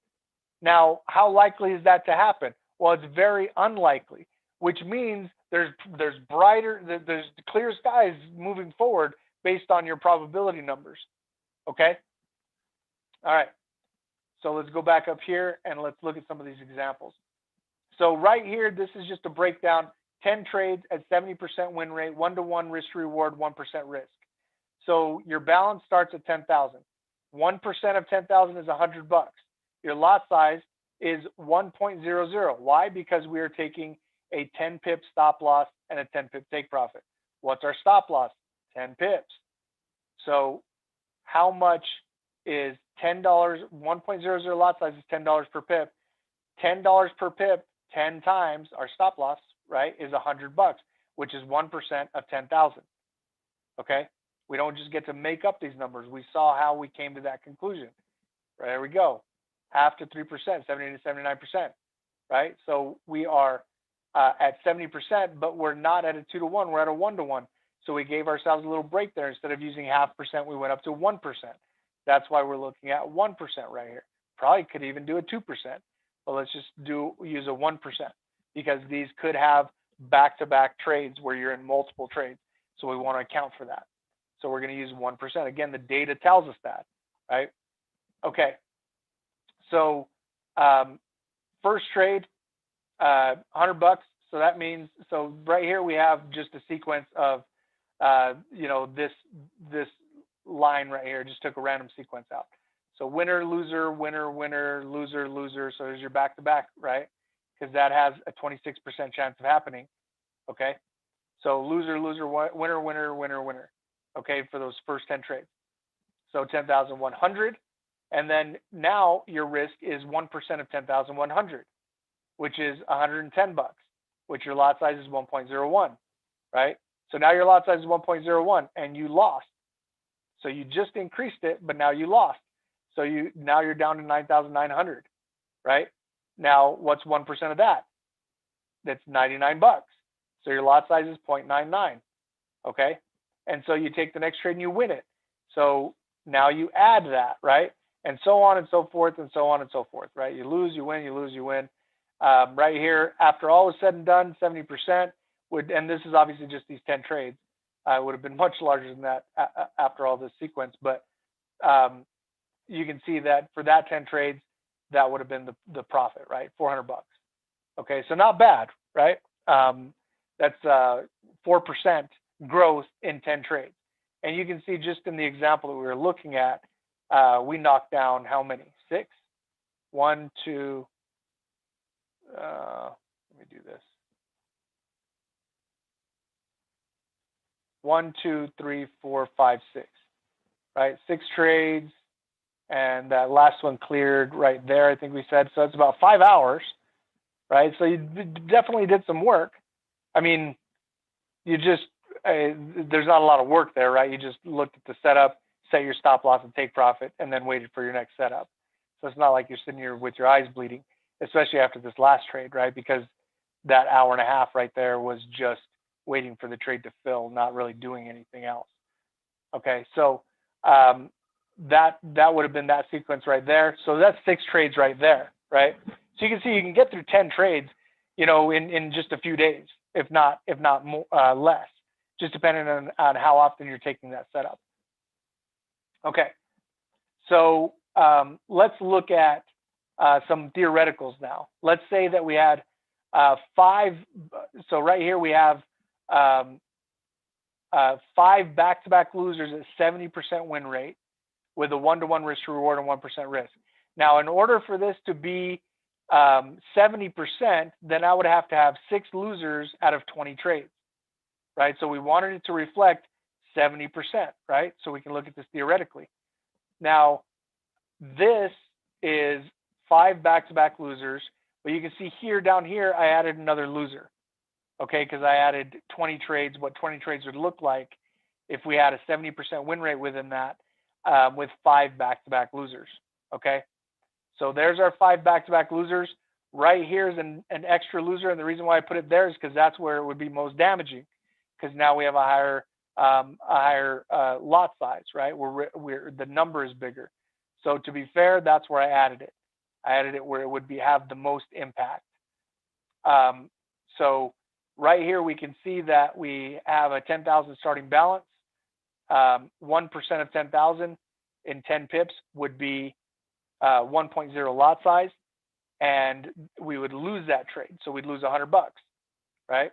Now, how likely is that to happen? Well, it's very unlikely, which means there's clear skies moving forward based on your probability numbers, okay? All right, so let's go back up here and let's look at some of these examples. So right here, this is just a breakdown, 10 trades at 70% win rate, 1-to-1 risk to reward, 1% risk. So your balance starts at 10,000. 1% of 10,000 is $100. Your lot size is 1.00. Why? Because we are taking a 10 pip stop loss and a 10 pip take profit. What's our stop loss? 10 pips. So how much is $10? 1.00 lot size is $10 per pip. $10 per pip, 10 times our stop loss, right, is $100, which is 1% of 10,000. Okay? We don't just get to make up these numbers. We saw how we came to that conclusion. Right, there we go. Half to 3%, 70 to 79%, right? So we are at 70%, but we're not at a 2-to-1. We're at a 1-to-1. So we gave ourselves a little break there. Instead of using 0.5%, we went up to 1%. That's why we're looking at 1% right here. Probably could even do a 2%, but let's just use a 1% because these could have back-to-back trades where you're in multiple trades. So we want to account for that. So we're going to use 1%. Again, the data tells us that, right? Okay. So first trade, $100. So that means, so right here we have just a sequence of, this line right here. Just took a random sequence out. So winner, loser, winner, winner, loser, loser. So there's your back-to-back, right? Because that has a 26% chance of happening. Okay. So loser, loser, winner, winner, winner, winner. Okay, for those first 10 trades. So 10,100. And then now your risk is 1% of 10,100, which is $110, which your lot size is 1.01, right? So now your lot size is 1.01 and you lost. So you just increased it, but now you lost. So now you're down to 9,900, right? Now what's 1% of that? That's $99. So your lot size is 0.99, okay? And so you take the next trade and you win it. So now you add that, right? And so on and so forth and so on and so forth, right? You lose, you win, you lose, you win. Right here, after all is said and done, 70% would, and this is obviously just these 10 trades, would have been much larger than that after all this sequence. But you can see that for that 10 trades, that would have been the profit, right? $400. Okay, so not bad, right? That's 4% growth in 10 trades. And you can see just in the example that we were looking at, we knocked down how many? 6? 1, 2, let me do this. 1, 2, 3, 4, 5, 6, right? 6 trades, and that last one cleared right there, I think we said. So it's about 5 hours, right? So you definitely did some work. I mean, you just, there's not a lot of work there, right? You just looked at the setup, set your stop loss and take profit, and then waited for your next setup. So it's not like you're sitting here with your eyes bleeding, especially after this last trade, right? Because that hour and a half right there was just waiting for the trade to fill, not really doing anything else. Okay, so that would have been that sequence right there. So that's 6 trades right there, right? So you can see you can get through 10 trades, you know, in just a few days, if not more, less, just depending on how often you're taking that setup. Okay, so let's look at some theoreticals now. Let's say that we had 5. So right here we have 5 back-to-back losers at 70% win rate with a 1-to-1 risk to reward and 1% risk. Now, in order for this to be 70%, then I would have to have 6 losers out of 20 trades, right? So we wanted it to reflect 70%, right? So we can look at this theoretically. Now, this is 5 back-to-back losers, but you can see here, down here, I added another loser, okay? Because I added 20 trades, what 20 trades would look like if we had a 70% win rate within that with 5 back-to-back losers, okay? So there's our 5 back-to-back losers. Right here is an extra loser, and the reason why I put it there is because that's where it would be most damaging, because now we have a higher lot size, right? We're the number is bigger. So to be fair, that's where I added it. I added it where it would have the most impact. So right here we can see that we have a 10,000 starting balance. 1% of 10,000 in 10 pips would be 1.0 lot size, and we would lose that trade. So we'd lose $100, right?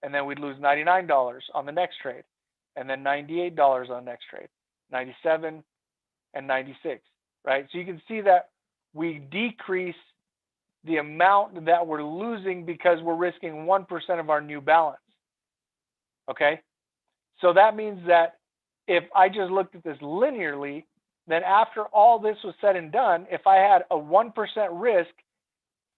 And then we'd lose $99 on the next trade, and then $98 on the next trade, 97 and 96, right? So you can see that we decrease the amount that we're losing because we're risking 1% of our new balance, okay? So that means that if I just looked at this linearly, then after all this was said and done, if I had a 1% risk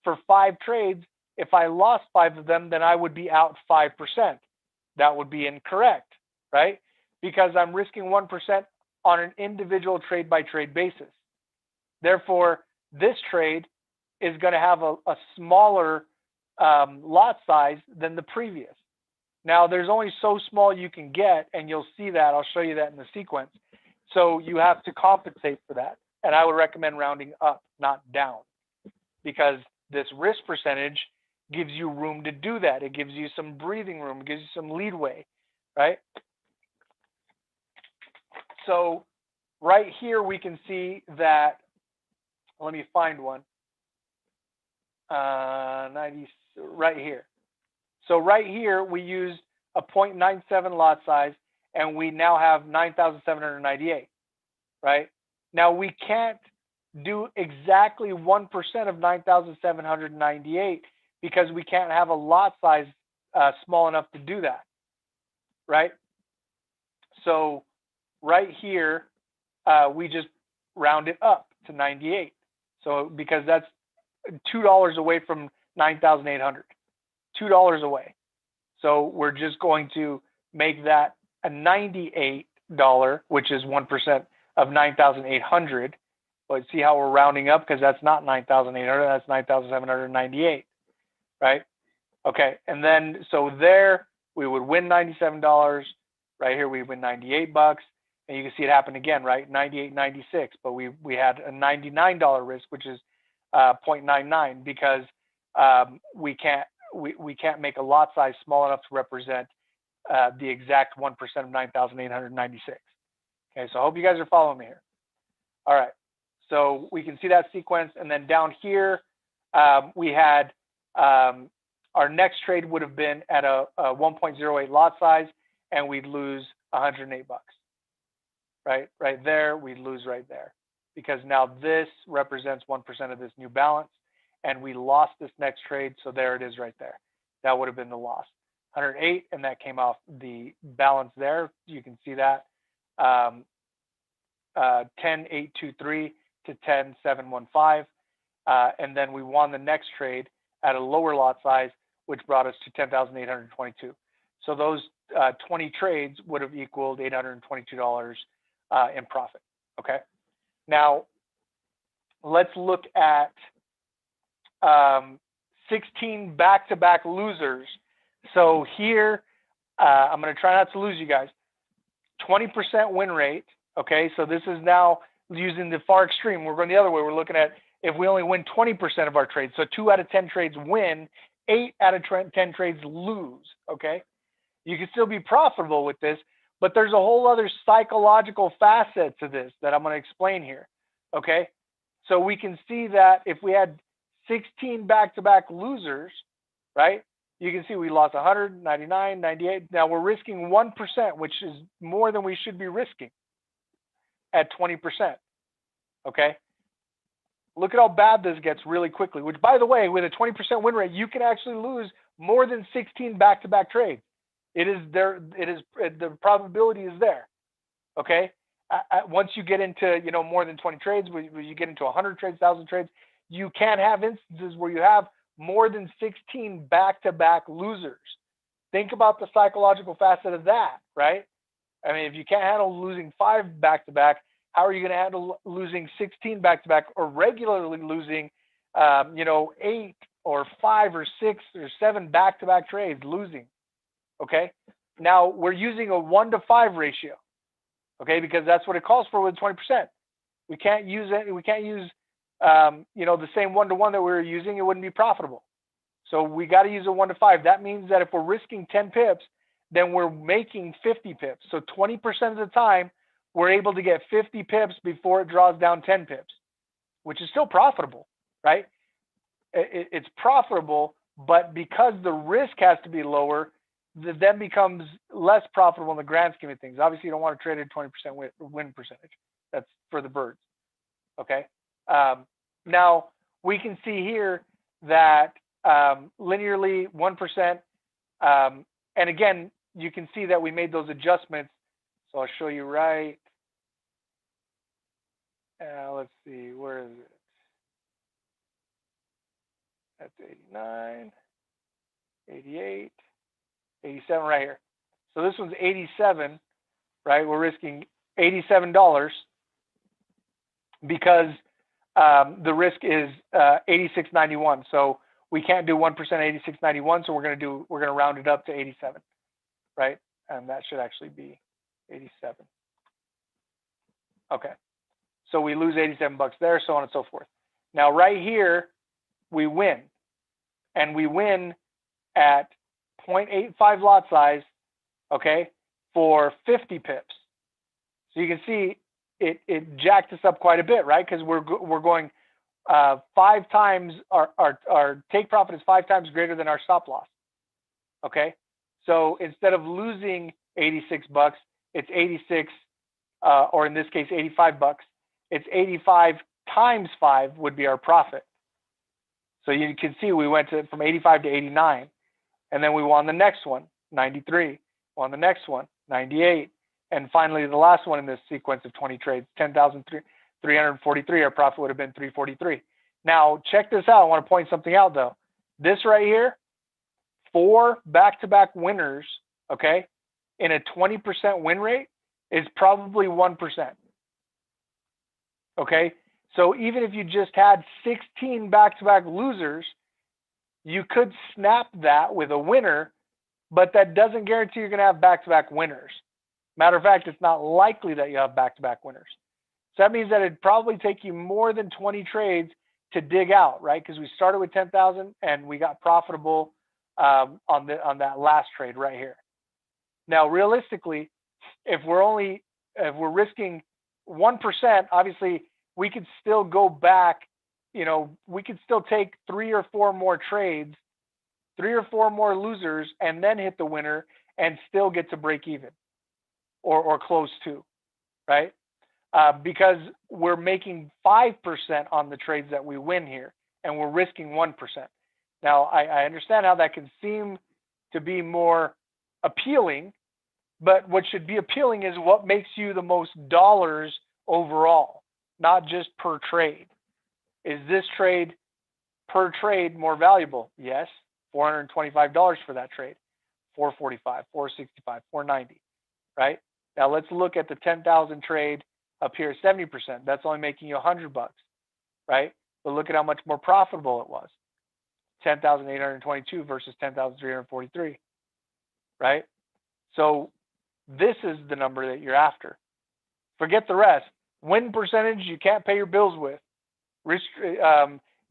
for 5 trades, if I lost 5 of them, then I would be out 5%. That would be incorrect, right? Because I'm risking 1% on an individual trade-by-trade basis. Therefore, this trade is going to have a smaller lot size than the previous. Now, there's only so small you can get, and you'll see that. I'll show you that in the sequence. So you have to compensate for that. And I would recommend rounding up, not down, because this risk percentage gives you room to do that. It gives you some breathing room. It gives you some leadway, right? So right here we can see that, let me find one, 90, right here. So right here we used a 0.97 lot size, and we now have 9,798, right? Now we can't do exactly 1% of 9,798 because we can't have a lot size small enough to do that, right? So right here, we just round it up to 98. So because that's $2 away from 9,800, $2 away. So we're just going to make that a $98, which is 1% of 9,800. But see how we're rounding up, because that's not 9,800, that's 9,798, right? Okay, and then so there we would win $97. Right here we win $98, and you can see it happen again, right? 98, 96, but we had a $99 risk, which is 0.99, because we can't make a lot size small enough to represent the exact 1% of 9,896. Okay, so I hope you guys are following me here. All right. So we can see that sequence. And then down here, we had our next trade would have been at a 1.08 lot size, and we'd lose 108 bucks. Right there, we'd lose right there, because now this represents 1% of this new balance, and we lost this next trade. So there it is right there. That would have been the loss. 108, and that came off the balance there. You can see that 10,823 to 10,715, and then we won the next trade at a lower lot size, which brought us to 10,822. So those 20 trades would have equaled $822 in profit. Okay. Now let's look at 16 back-to-back losers. So here, I'm going to try not to lose you guys. 20% win rate. Okay, so this is now using the far extreme. We're going the other way. We're looking at if we only win 20% of our trades. So 2 out of 10 trades win, 8 out of 10 trades lose. Okay, you can still be profitable with this, but there's a whole other psychological facet to this that I'm going to explain here. Okay, so we can see that if we had 16 back-to-back losers, right? You can see we lost 100, 99, 98. Now we're risking 1%, which is more than we should be risking at 20%. Okay. Look at how bad this gets really quickly, which, by the way, with a 20% win rate, you can actually lose more than 16 back-to-back trades. It is there. It is, the probability is there. Okay. Once you get into, more than 20 trades, when you get into 100 trades, 1,000 trades, you can have instances where you have more than 16 back-to-back losers. Think about the psychological facet of that, right? I mean, if you can't handle losing 5 back-to-back, how are you going to handle losing 16 back-to-back, or regularly losing, 8 or 5 or 6 or 7 back-to-back trades losing? Okay. Now we're using a 1-to-5 ratio. Okay, because that's what it calls for with 20%. We can't use it. We can't use the same 1-to-1 that we were using. It wouldn't be profitable. So we got to use a 1-to-5. That means that if we're risking 10 pips, then we're making 50 pips. So 20% of the time, we're able to get 50 pips before it draws down 10 pips, which is still profitable, right? It's profitable, but because the risk has to be lower, then becomes less profitable in the grand scheme of things. Obviously, you don't want to trade at 20% win percentage. That's for the birds. Okay. Now we can see here that linearly 1%, and again, you can see that we made those adjustments. So I'll show you right. Let's see, where is it? That's 89, 88, 87 right here. So this one's 87, right? We're risking $87 because the risk is 86.91. So we can't do 1% 86.91. So we're going to round it up to 87, right? And that should actually be 87. Okay. So we lose 87 bucks there, so on and so forth. Now right here, we win, and we win at 0.85 lot size, okay, for 50 pips. So you can see it jacked us up quite a bit, right? Because we're going 5 times, our take profit is 5 times greater than our stop loss. Okay, so instead of losing 86 bucks, it's 86, or in this case 85 bucks. It's 85 times 5 would be our profit. So you can see we went from 85 to 89, and then we won the next one, 93, won the next one, 98, and finally the last one in this sequence of 20 trades, 10,343. Our profit would have been 343. Now check this out. I want to point something out though. This right here, 4 back-to-back winners, okay, in a 20% win rate is probably 1%. Okay, so even if you just had 16 back-to-back losers, you could snap that with a winner, but that doesn't guarantee you're going to have back-to-back winners. Matter of fact, it's not likely that you have back-to-back winners. So that means that it'd probably take you more than 20 trades to dig out, right? Because we started with 10,000 and we got profitable on that last trade right here. Now, realistically, if we're risking 1%, obviously we could still go back, we could still take 3 or 4 more trades, 3 or 4 more losers, and then hit the winner and still get to break even or close to, right? Because we're making 5% on the trades that we win here, and we're risking 1%. Now, I understand how that can seem to be more appealing, but what should be appealing is what makes you the most dollars overall, not just per trade. Is this trade per trade more valuable? Yes, $425 for that trade, $445, $465, $490, right? Now let's look at the 10,000 trade up here, 70%. That's only making you $100, right? But look at how much more profitable it was. 10,822 versus 10,343, right? So this is the number that you're after. Forget the rest. Win percentage, you can't pay your bills with.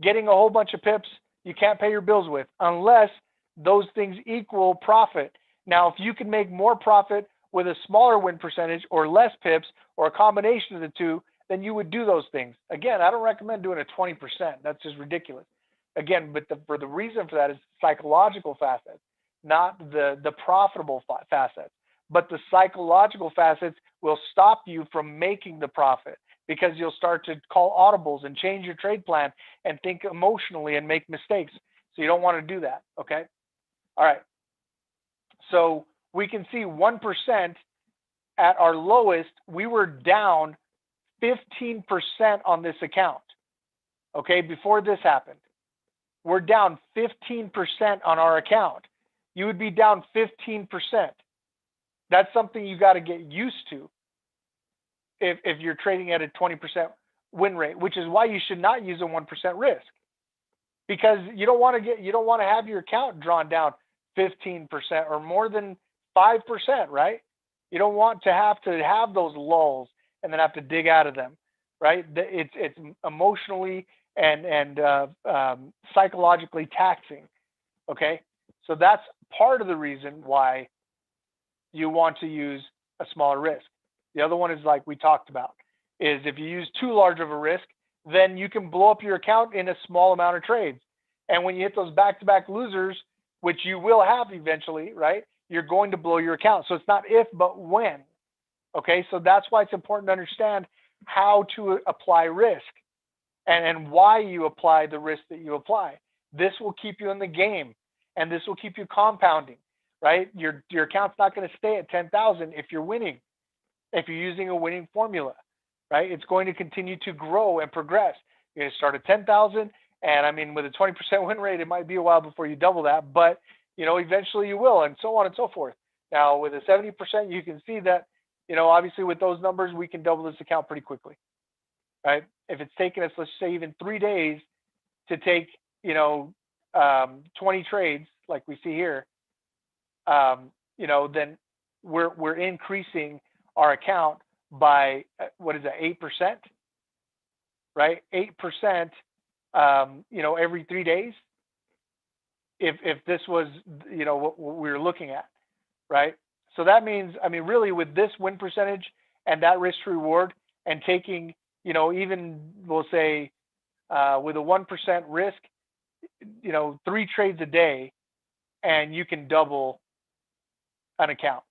Getting a whole bunch of pips, you can't pay your bills with unless those things equal profit. Now, if you can make more profit with a smaller win percentage or less pips or a combination of the two, then you would do those things. Again, I don't recommend doing a 20%. That's just ridiculous. Again, but the reason for that is psychological facets, not the profitable facets. But the psychological facets will stop you from making the profit because you'll start to call audibles and change your trade plan and think emotionally and make mistakes. So you don't want to do that, okay? All right. So we can see 1% at our lowest, we were down 15% on this account, okay, before this happened. We're down 15% on our account. You would be down 15%. That's something you got to get used to if you're trading at a 20% win rate, which is why you should not use a 1% risk, because you don't want to have your account drawn down 15% or more than 5%, right? You don't want to have those lulls and then have to dig out of them, right? It's emotionally and psychologically taxing. Okay, so that's part of the reason why you want to use a smaller risk. The other one is, like we talked about, is if you use too large of a risk, then you can blow up your account in a small amount of trades. And when you hit those back-to-back losers, which you will have eventually, right, you're going to blow your account. So it's not if, but when. Okay, so that's why it's important to understand how to apply risk and why you apply the risk that you apply. This will keep you in the game, and this will keep you compounding, right? Your account's not going to stay at 10,000 if you're winning, if you're using a winning formula, right? It's going to continue to grow and progress. You're going to start at 10,000, and I mean, with a 20% win rate, it might be a while before you double that, but eventually you will, and so on and so forth. Now, with a 70%, you can see that, obviously with those numbers, we can double this account pretty quickly, right? If it's taken us, let's say, even 3 days to take, 20 trades like we see here, then we're increasing our account by, 8%, right? 8%, every 3 days. If this was, what we were looking at, right? So that means, really with this win percentage and that risk to reward and taking, even we'll say with a 1% risk, 3 trades a day, and you can double an account.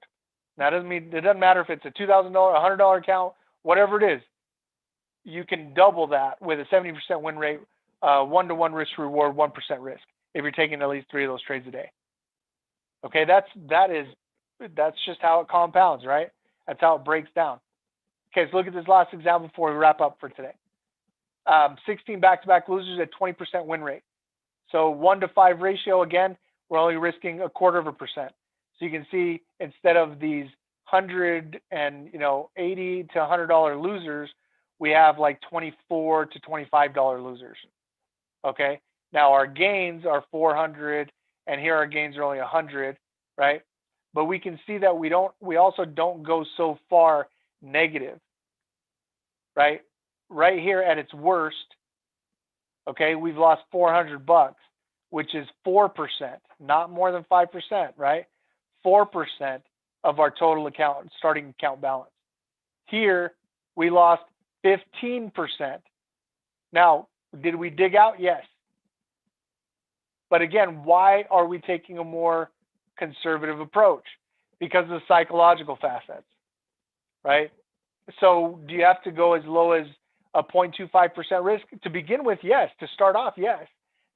Now, it doesn't matter if it's a $2,000, $100 account, whatever it is, you can double that with a 70% win rate, 1-to-1 risk to reward, 1% risk, if you're taking at least 3 of those trades a day. Okay, that's just how it compounds, right? That's how it breaks down. Okay, so look at this last example before we wrap up for today. 16 back-to-back losers at 20% win rate. So 1-to-5 ratio, again, we're only risking 1/4%. So you can see, instead of these $180 to $100 losers, we have like $24 to $25 losers. Okay, now our gains are 400, and here our gains are only 100, right? But we can see that we also don't go so far negative, right? Right here at its worst, okay, we've lost $400, which is 4%, not more than 5%, right? 4% of our total account, starting account balance. Here, we lost 15%. Now, did we dig out? Yes. But again, why are we taking a more conservative approach? Because of the psychological facets, right? So do you have to go as low as a 0.25% risk? To begin with, yes. To start off, yes.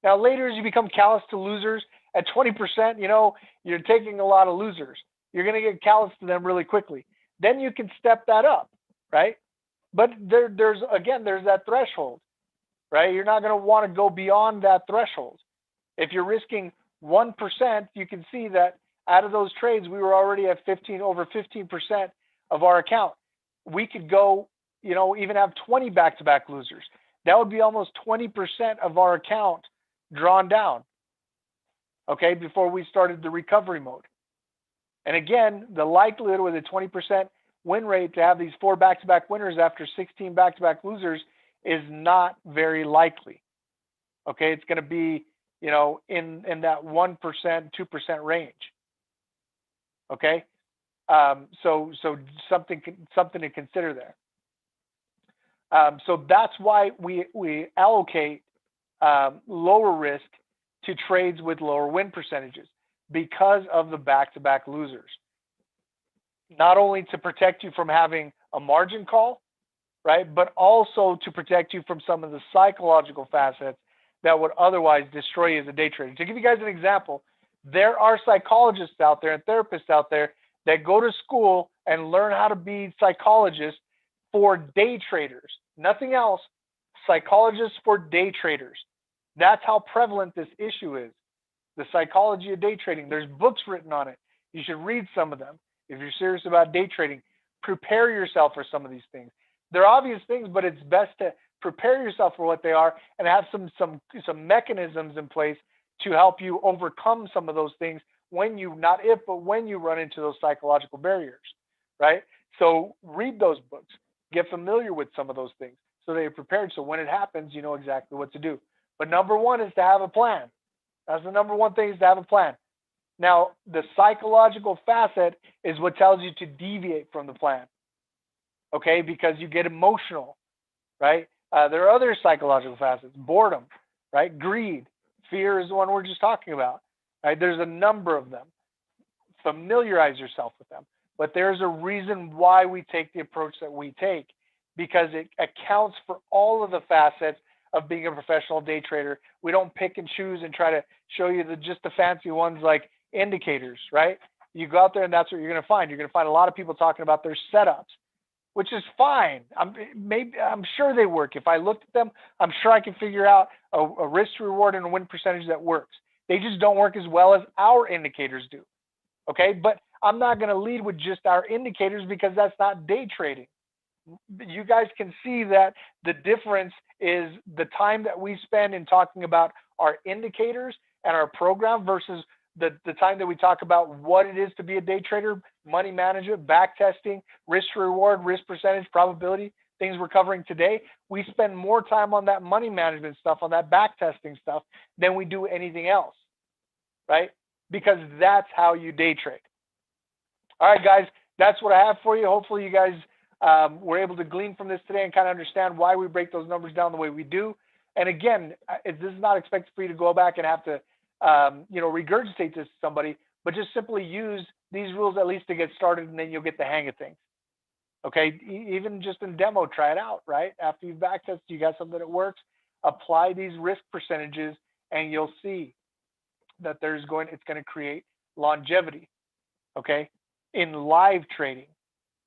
Now, later as you become callous to losers, at 20%, you're taking a lot of losers. You're going to get callous to them really quickly. Then you can step that up, right? But there's that threshold, right? You're not going to want to go beyond that threshold. If you're risking 1%, you can see that out of those trades, we were already at over 15% of our account. We could go, even have 20 back-to-back losers. That would be almost 20% of our account drawn down, okay, before we started the recovery mode. And again, the likelihood with a 20% win rate to have these 4 back-to-back winners after 16 back-to-back losers is not very likely. Okay, it's going to be, in that 1%, 2% range. Okay, so something to consider there. So that's why we allocate lower risk to trades with lower win percentages, because of the back-to-back losers. Not only to protect you from having a margin call, right, but also to protect you from some of the psychological facets that would otherwise destroy you as a day trader. To give you guys an example, there are psychologists out there and therapists out there that go to school and learn how to be psychologists for day traders. Nothing else. Psychologists for day traders. That's how prevalent this issue is. The psychology of day trading. There's books written on it. You should read some of them. If you're serious about day trading, prepare yourself for some of these things. They're obvious things, but it's best to prepare yourself for what they are and have some mechanisms in place to help you overcome some of those things when you run into those psychological barriers, right? So read those books, get familiar with some of those things so that you're prepared. So when it happens, you know exactly what to do. But number one is to have a plan. That's the number one thing, is to have a plan. Now, the psychological facet is what tells you to deviate from the plan, okay? Because you get emotional, right? There are other psychological facets: boredom, right? Greed, fear is the one we're just talking about, right? There's a number of them. Familiarize yourself with them. But there's a reason why we take the approach that we take, because it accounts for all of the facets of being a professional day trader. We don't pick and choose and try to show you just the fancy ones like indicators, right? You go out there and that's what you're going to find. You're going to find a lot of people talking about their setups, which is fine. I'm sure they work. If I looked at them, I'm sure I can figure out a risk to reward and a win percentage that works. They just don't work as well as our indicators do. Okay, but I'm not going to lead with just our indicators, because that's not day trading. You guys can see that the difference is the time that we spend in talking about our indicators and our program versus the time that we talk about what it is to be a day trader, money management, back testing, risk to reward, risk percentage, probability, things we're covering today. We spend more time on that money management stuff, on that back testing stuff, than we do anything else, right? Because that's how you day trade. All right, guys, that's what I have for you. Hopefully you guys were able to glean from this today and kind of understand why we break those numbers down the way we do. And again, this is not expected for you to go back and have to regurgitate this to somebody, but just simply use these rules at least to get started, and then you'll get the hang of things. Okay, even just in demo, try it out, right? After you've back tested, you got something that works, apply these risk percentages, and you'll see that it's going to create longevity, okay? In live trading,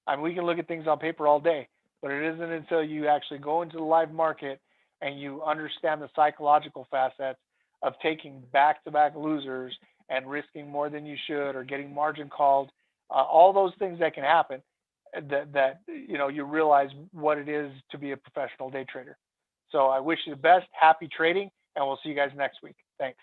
I mean, we can look at things on paper all day, but it isn't until you actually go into the live market and you understand the psychological facets of taking back-to-back losers and risking more than you should, or getting margin called, all those things that can happen, that you realize what it is to be a professional day trader. So I wish you the best, happy trading, and we'll see you guys next week. Thanks.